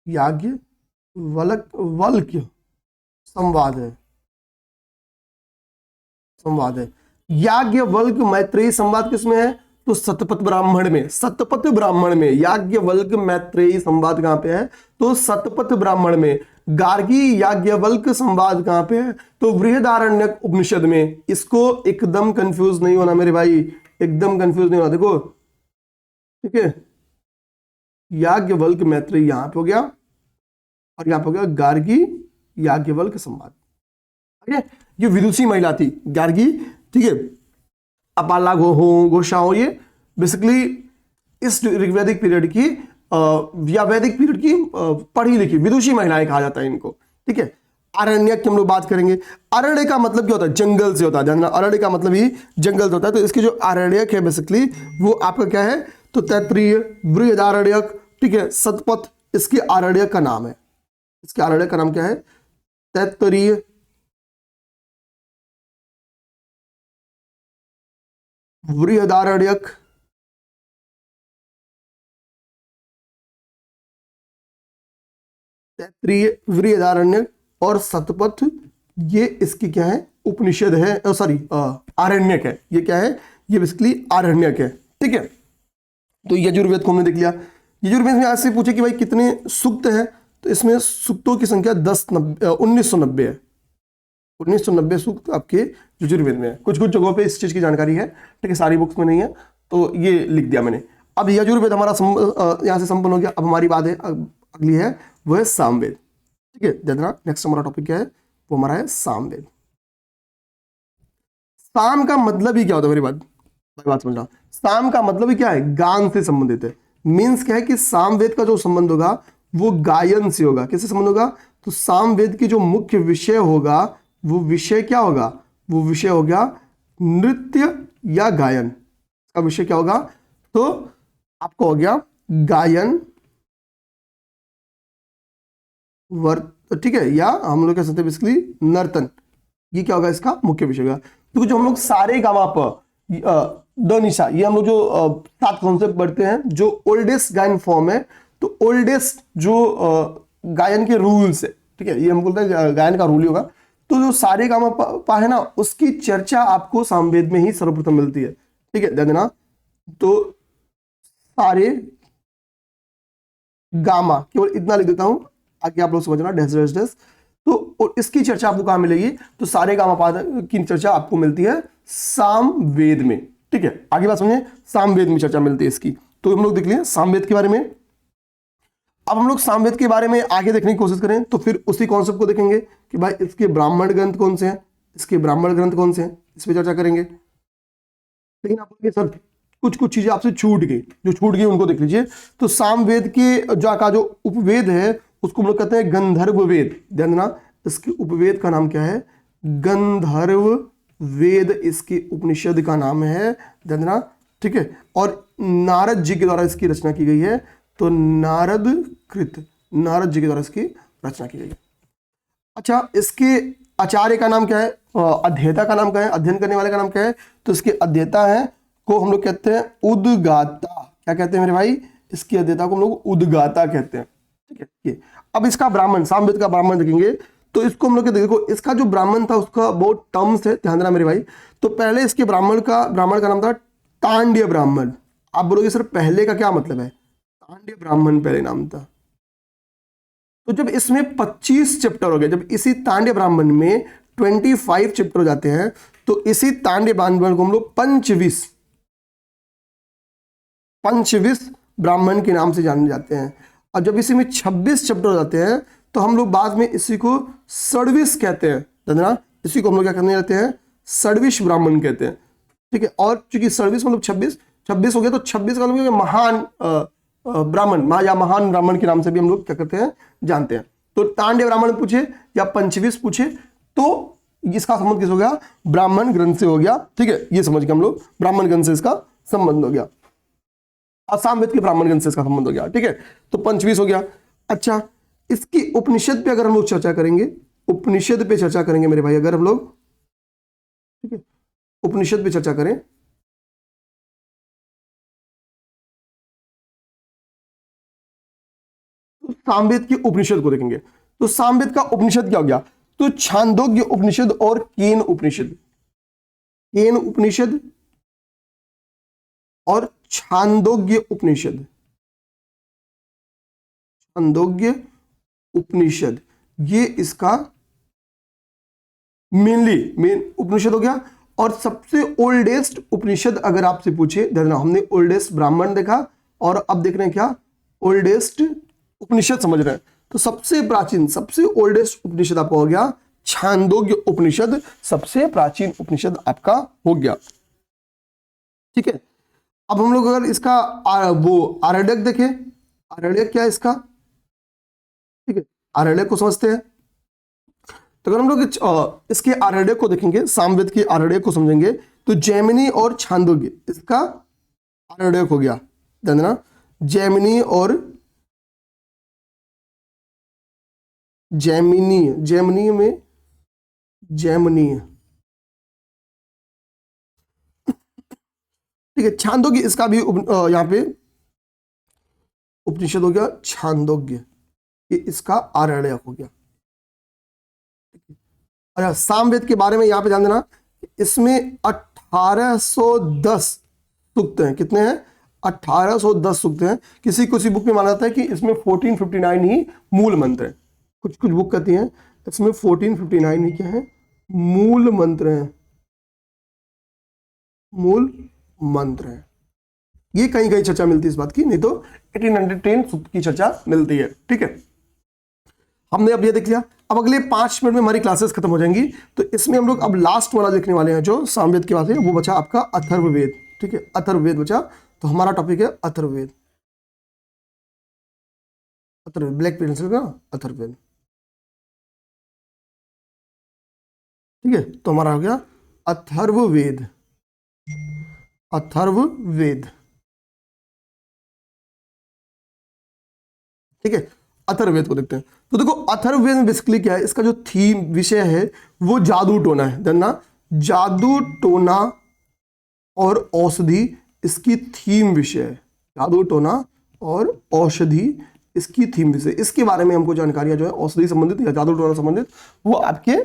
याज्ञवल्क्य संवाद है, संवाद है। याज्ञवल्क्य मैत्रेयी संवाद किसमें है? तो सतपथ ब्राह्मण में, सतपथ ब्राह्मण में याज्ञवल्क्य मैत्रेयी संवाद कहां पे है? तो सतपथ ब्राह्मण में। गार्गी याज्ञवल्क्य संवाद कहां पे है? तो बृहदारण्यक उपनिषद में। इसको एकदम कंफ्यूज नहीं होना मेरे भाई, एकदम कंफ्यूज नहीं होना। देखो, ठीक है, याज्ञवल्क्य मैत्रेयी यहां पे हो गया, और यहां पे हो गया गार्गी याज्ञवल्क्य संवाद। ठीक है, ये विदुषी महिला थी गार्गी। ठीक है, अपाला हो घोषा हो, ये बेसिकली इस ऋग्वैदिक पीरियड की या वैदिक पीरियड की पढ़ी लिखी विदुषी महिलाएं कहा जाता है इनको। ठीक है, अरण्यक की हम लोग बात करेंगे। अरण्य का मतलब क्या होता है? जंगल से होता है, जानना, अरण्य का मतलब ही जंगल से होता है। तो इसके जो अरण्यक है बेसिकली वो आपका क्या है? तो तैत्तरीय, बृहदारण्यक, ठीक है, सतपथ, इसके अरण्यक का नाम है। इसके अरण्यक का नाम क्या है? तैत्तरीय, बृहदारण्यक, तैत्तरीय, बृहदारण्यक और सतपथ, ये इसकी क्या है? उपनिषद है, सॉरी आरण्यक है। ये क्या है? ये बेसिकली आरण्यक है। ठीक है, तो यजुर्वेद को हमने देख लिया। यजुर्वेद में आज से पूछे कि भाई कितने सूक्त है, तो इसमें सूक्तों की संख्या 1990 है। 1990 सूक्त आपके यजुर्वेद में है। कुछ कुछ जगहों पे इस चीज की जानकारी है, ठीक है, सारी बुक्स में नहीं है, तो ये लिख दिया मैंने। अब यजुर्वेद हमारा यहाँ से संपन्न हो गया। अब हमारी बात है, अगली है वो है सामवेद। ठीक है, देखना नेक्स्ट हमारा टॉपिक क्या है, वो हमारा है सामवेद। साम का मतलब ही क्या होता है? मेरी बात समझना। साम का मतलब ही क्या है? गान से संबंधित है। मीन्स क्या है कि सामवेद का जो संबंध होगा वो गायन से होगा। किससे संबंध होगा? तो सामवेद की जो मुख्य विषय होगा वो विषय क्या होगा? वो विषय हो गया नृत्य या गायन। का विषय क्या होगा? तो आपको हो गया गायन, ठीक है, या हम लोग कह सकते हैं बेसिकली नर्तन। ये क्या होगा? इसका मुख्य विषय होगा। तो जो हम लोग सारे गामा प द निशा, ये हम लोग जो 7 कॉन्सेप्ट पढ़ते हैं, जो ओल्डेस्ट गायन फॉर्म है, तो ओल्डेस्ट जो गायन के रूल्स है, ठीक है, ये हम बोलते हैं गायन का रूल ही होगा। तो जो सारे गामा पा है ना, उसकी चर्चा आपको सामवेद में ही सर्वप्रथम मिलती है। ठीक है, ध्यान देना। तो सारे गामा, केवल इतना लिख देता हूं, आगे आप लोग समझना, डैश डैश डैश। तो इसकी चर्चा आपको कहां मिलेगी? तो सारे गामा पा की चर्चा आपको मिलती है सामवेद में। ठीक है, आगे बात समझिए, सामवेद में चर्चा मिलती है इसकी। तो हम लोग देख लिए सामवेद के बारे में। अब हम लोग सामवेद के बारे में आगे देखने की कोशिश करें, तो फिर उसी कॉन्सेप्ट को देखेंगे कि भाई इसके ब्राह्मण ग्रंथ कौन से हैं, इसके ब्राह्मण ग्रंथ कौन से हैं, इस पर चर्चा करेंगे। लेकिन आप सर कुछ कुछ चीजें आपसे छूट गई, जो छूट गई उनको देख लीजिए। तो सामवेद के जो उपवेद है उसको हम लोग कहते हैं गंधर्व वेद। ध्यान देना, इसके उपवेद का नाम क्या है? गंधर्व वेद इसके उपनिषद का नाम है। ध्यान देना, ठीक है। और नारद जी के द्वारा इसकी रचना की गई है, तो नारद कृत, नारद जी के द्वारा इसकी रचना की गई है। अच्छा, इसके आचार्य का नाम क्या है? अध्येता का नाम क्या है? अध्ययन करने वाले का नाम क्या है? तो इसके अध्येता है को हम लोग कहते हैं उद्गाता। क्या कहते हैं मेरे भाई? इसकी अध्येता को हम लोग उद्गाता कहते हैं, ठीक है। ये अब इसका ब्राह्मण, सामवेद का ब्राह्मण देखेंगे तो इसको हम लोग देखो, इसका जो ब्राह्मण था उसका बहुत टर्म्स है, ध्यान देना मेरे भाई। तो पहले इसके ब्राह्मण का नाम था तांड्य ब्राह्मण। आप बोलोगे सर पहले का क्या मतलब है? तांड्य ब्राह्मण पहले नाम था। तो जब इसमें 25 चैप्टर हो गए, जब इसी तांड्य ब्राह्मण में 25 चैप्टर हो जाते हैं, तो इसी तांड्य ब्राह्मण को हम लोग पंचविश ब्राह्मण के नाम से जाने जाते हैं। और जब इसी में 26 चैप्टर हो जाते हैं, तो हम लोग बाद में इसी को षड्विश कहते हैं। ना, इसी को हम लोग क्या करने जाते हैं? षड्विश ब्राह्मण कहते हैं, ठीक है। और चूंकि षड्विश मतलब 26 हो गया, तो 26 का मतलब महान ब्राह्मण या महान ब्राह्मण के नाम से भी हम लोग क्या करते हैं? जानते हैं। तो तांड्य ब्राह्मण पूछे या पंचविश पूछे तो इसका संबंध किस हो गया? ब्राह्मण ग्रंथ से हो गया, ठीक है। ये समझ के हम लोग ब्राह्मण ग्रंथ से इसका संबंध हो गया, और सामवेद के ब्राह्मण ग्रंथ से इसका संबंध हो गया, ठीक है। तो पंचविश हो गया। अच्छा, इसकी उपनिषद पे अगर हम लोग चर्चा करेंगे, उपनिषद पे चर्चा करेंगे मेरे भाई, अगर हम लोग, ठीक है, उपनिषद पे चर्चा करें तो सामवेद के उपनिषद को देखेंगे। तो सामवेद का उपनिषद क्या हो गया? तो छांदोग्य उपनिषद और केन उपनिषद, केन उपनिषद और छांदोग्य उपनिषद, छांदोग्य उपनिषद, ये इसका मेन उपनिषद हो गया। और सबसे ओल्डेस्ट उपनिषद अगर आपसे पूछे, देखना हमने ओल्डेस्ट ब्राह्मण देखा और अब देख रहे हैं क्या? ओल्डेस्ट उपनिषद समझ रहे हैं। तो सबसे प्राचीन, सबसे ओल्डेस्ट उपनिषद आपका हो गया छांदोग्य उपनिषद, सबसे प्राचीन उपनिषद आपका हो गया, ठीक है। अब हम लोग अगर इसका वो आरण्यक देखें, आरण्यक क्या है इसका, ठीक है, आरण्यक को समझते हैं। तो अगर हम लोग इसके आरण्यक को देखेंगे, सामवेद के आरण्यक को समझेंगे, तो जैमिनी और छांदोग्य इसका आरण्यक हो गया। ध्यान देना, जैमिनी और जैमिनीय, जैमिनीय में जैमिनीय, ठीक है। छांदोग्य इसका भी यहाँ पे उपनिषद हो गया छांदोग्य, ये इसका आरण्यक हो गया। अच्छा, सामवेद के बारे में यहाँ पे ध्यान देना, इसमें 1810 सूक्त हैं। कितने हैं? 1810 सूक्त हैं। किसी बुक में माना जाता है कि इसमें 1459 ही मूल मंत्र हैं। कुछ बुक कहती हैं इसमें 1459 ही क्या है? मूल मंत्र हैं, मूल मंत्र हैं। ये कहीं कहीं चर्चा मिलती है इस बात की, नहीं तो 1810 सूक्त की चर्चा मिलती है, ठीक है। हमने अब ये देख लिया। अब अगले 5 मिनट में हमारी क्लासेस खत्म हो जाएंगी, तो इसमें हम लोग अब लास्ट वाला देखने वाले हैं जो सामवेद की बात है, वो बचा आपका अथर्ववेद, ठीक है। अथर्ववेद बचा, तो हमारा टॉपिक है अथर्ववेद, अथर्ववेद, ब्लैक पेंसिल का अथर्ववेद, ठीक है। तो हमारा हो गया अथर्ववेद, अथर्ववेद, ठीक है। अथर्ववेद को देखते हैं। तो देखो अथर्ववेद में बेसिकली क्या है, इसका जो थीम विषय है वो जादू टोना है। जानना, जादू टोना और औषधि इसकी थीम विषय है। जादू टोना और औषधि इसकी थीम विषय, इसके बारे में हमको जानकारियां जो है औषधि संबंधित या जादू टोना संबंधित, वो आपके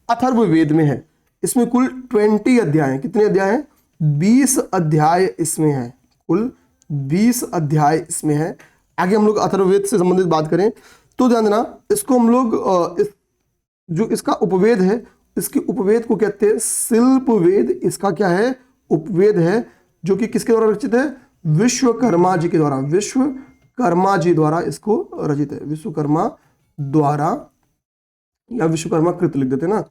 अथर्ववेद में है। इसमें कुल 20 अध्याय हैं। कितने अध्याय हैं? 20 अध्याय इसमें है, कुल 20 अध्याय इसमें है। आगे हम लोग अथर्ववेद से संबंधित बात करें तो ध्यान देना, इसको हम लोग जो इसका उपवेद है, इसके उपवेद को कहते हैं शिल्पवेद। इसका क्या है? उपवेद है, जो कि किसके द्वारा रचित है? विश्वकर्मा जी के द्वारा, विश्वकर्मा जी द्वारा इसको रचित है। विश्वकर्मा द्वारा या विश्वकर्मा कृत लिख देते ना,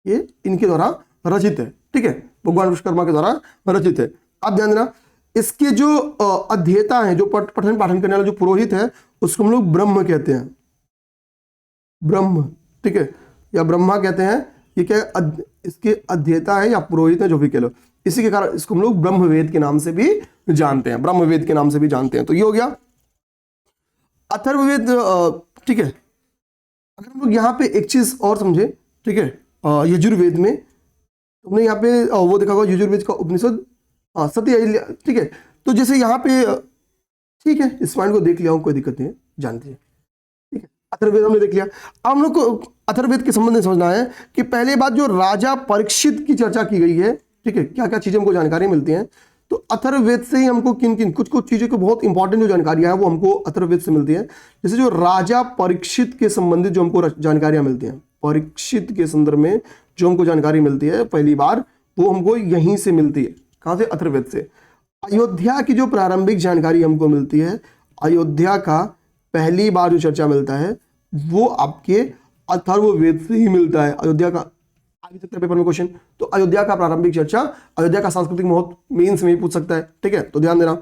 ये इनके द्वारा रचित है, ठीक है। भगवान विश्वकर्मा के द्वारा रचित है। अब ध्यान देना, इसके जो अध्येता है, जो पठन पाठन करने वाला जो पुरोहित है, उसको हम लोग ब्रह्म कहते हैं, ब्रह्म, ठीक है, या ब्रह्मा कहते हैं। ये क्या है, इसके अध्येता है या पुरोहित है, जो भी कह लो। इसी के कारण इसको हम लोग ब्रह्मवेद के नाम से भी जानते हैं, ब्रह्मवेद के नाम से भी जानते हैं। तो ये हो गया अथर्ववेद, ठीक है। अगर हम लोग यहाँ पे एक चीज और समझे, ठीक है, यजुर्वेद में तुमने यहाँ पे वो देखा होगा, यजुर्वेद का उपनिषद सत्य, ठीक है। तो जैसे यहाँ पे, ठीक है, इस पॉइंट को देख लिया हूँ, कोई दिक्कत नहीं है, जानते हैं, ठीक है। अथर्ववेद हमने देख लिया। अब हम लोग को अथर्ववेद के संबंध में समझना है कि पहले बात जो राजा परीक्षित की चर्चा की गई है, ठीक है, क्या क्या चीजें हमको जानकारी मिलती हैं, तो अथर्ववेद से ही हमको किन किन कुछ कुछ चीजों को बहुत इंपॉर्टेंट जो जानकारियां हैं वो हमको अथर्ववेद से मिलती है। जैसे जो राजा परीक्षित के संबंधित जो हमको जानकारियां मिलती हैं, परीक्षित के संदर्भ में जो हमको जानकारी मिलती है पहली बार, वो हमको यहीं से मिलती है। कहां से? अथर्ववेद से। अयोध्या की जो प्रारंभिक जानकारी हमको मिलती है, अयोध्या का पहली बार जो चर्चा मिलता है वो आपके अथर्ववेद से ही मिलता है। अयोध्या का आ भी सकता है पेपर में क्वेश्चन, तो अयोध्या का प्रारंभिक चर्चा, अयोध्या का सांस्कृतिक महत्व मेंस में भी पूछ सकता है, ठीक है, तो ध्यान देना,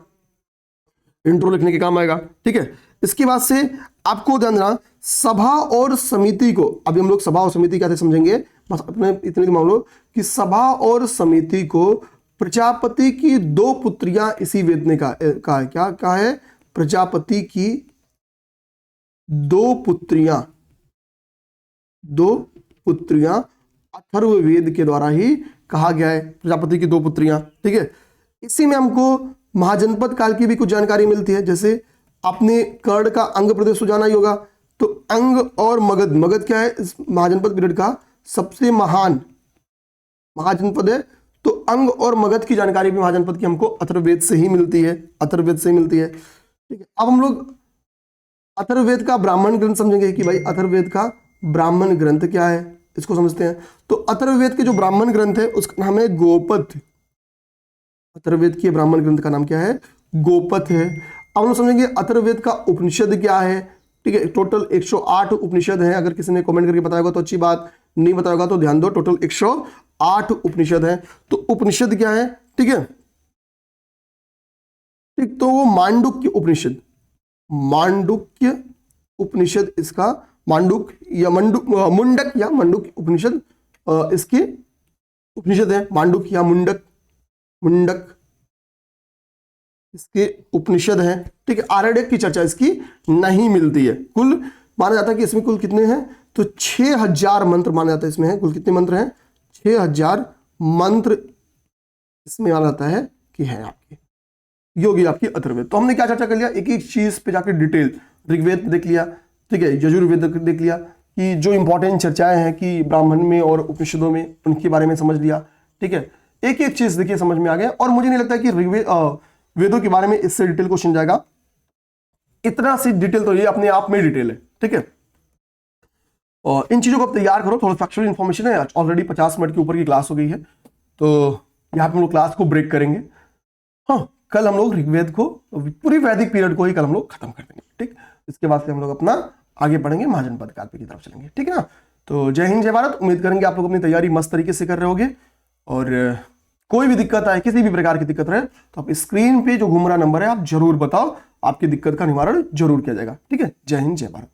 इंट्रो लिखने के काम आएगा, ठीक है। इसके बाद से आपको ध्यान देना सभा और समिति को, अभी हम लोग सभा और समिति कैसे समझेंगे, बस अपने इतने मान लो कि सभा और समिति को प्रजापति की दो पुत्रियां इसी वेद ने कहा है, क्या कहा है? प्रजापति की दो पुत्रियां अथर्ववेद के द्वारा ही कहा गया है, प्रजापति की दो पुत्रियां, ठीक है। इसी में हमको महाजनपद काल की भी कुछ जानकारी मिलती है। जैसे आपने कर्ण का अंग प्रदेश तो जाना ही होगा, तो अंग और मगध, मगध क्या है इस महाजनपद पीरियड का सबसे महान महाजनपद है, तो अंग और मगध की जानकारी भी महाजनपद की हमको अथर्ववेद से ही मिलती है, अथर्ववेद से ही मिलती है, ठीक है। अब हम लोग अथर्ववेद का ब्राह्मण ग्रंथ समझेंगे कि भाई अथर्ववेद का ब्राह्मण ग्रंथ क्या है, इसको समझते हैं। तो अथर्ववेद के जो ब्राह्मण ग्रंथ है उसका नाम है गोपथ। अथर्ववेद के ब्राह्मण ग्रंथ का नाम क्या है? गोपथ है। अब हम लोग समझेंगे अथर्ववेद का उपनिषद क्या है, ठीक है। टोटल 108 उपनिषद है। अगर किसी ने कमेंट करके बताया होगा तो अच्छी बात, नहीं बताया होगा तो ध्यान दो, टोटल 108 उपनिषद है। तो उपनिषद क्या है, ठीक है, ठीक, तो वो मांडुक्य उपनिषद, मांडुक्य उपनिषद इसका, मांडुक या मुंडक या मंडुक उपनिषद इसके उपनिषद है, मांडुक या मुंडक इसके उपनिषद है, ठीक है। आरण्यक की चर्चा इसकी नहीं मिलती है। कुल माना जाता है कि इसमें कुल कितने हैं, तो 6000 मंत्र माना जाता है इसमें है। कुल कितने मंत्र हैं? 6000 मंत्र इसमें माना जाता है कि है आपकी, योगी आपकी अथर्ववेद। तो हमने क्या चर्चा कर लिया, एक एक चीज पे जाकर डिटेल, ऋग्वेद देख लिया, ठीक है, यजुर्वेद देख लिया कि जो इंपॉर्टेंट चर्चाएं हैं कि ब्राह्मण में और उपनिषदों में, उनके बारे में समझ लिया, ठीक है। एक एक चीज देखिए समझ में आ गया। और मुझे नहीं लगता कि ऋग्वेद वेदों के बारे में इससे डिटेल क्वेश्चन जाएगा, इतना सी डिटेल तो ये अपने आप में डिटेल है, ठीक है। और इन चीजों को आप तैयार करो, थोड़ा फैक्चुअल इन्फॉर्मेशन है, ऑलरेडी 50 मिनट के ऊपर की क्लास हो गई है, तो यहाँ पे हम लोग क्लास को ब्रेक करेंगे। हाँ, कल हम लोग ऋग्वेद को, पूरी वैदिक पीरियड को ही कल हम लोग खत्म कर देंगे, ठीक। इसके बाद से हम लोग अपना आगे बढ़ेंगे, महाजनपद काल की तरफ चलेंगे, ठीक है ना। तो जय हिंद, जय भारत। उम्मीद करेंगे आप लोग अपनी तैयारी मस्त तरीके से कर रहे होगे, और कोई भी दिक्कत आए, किसी भी प्रकार की दिक्कत रहे, तो आप स्क्रीन पे जो घूम रहा नंबर है आप जरूर बताओ, आपकी दिक्कत का निवारण जरूर किया जाएगा, ठीक है। जय हिंद, जय भारत।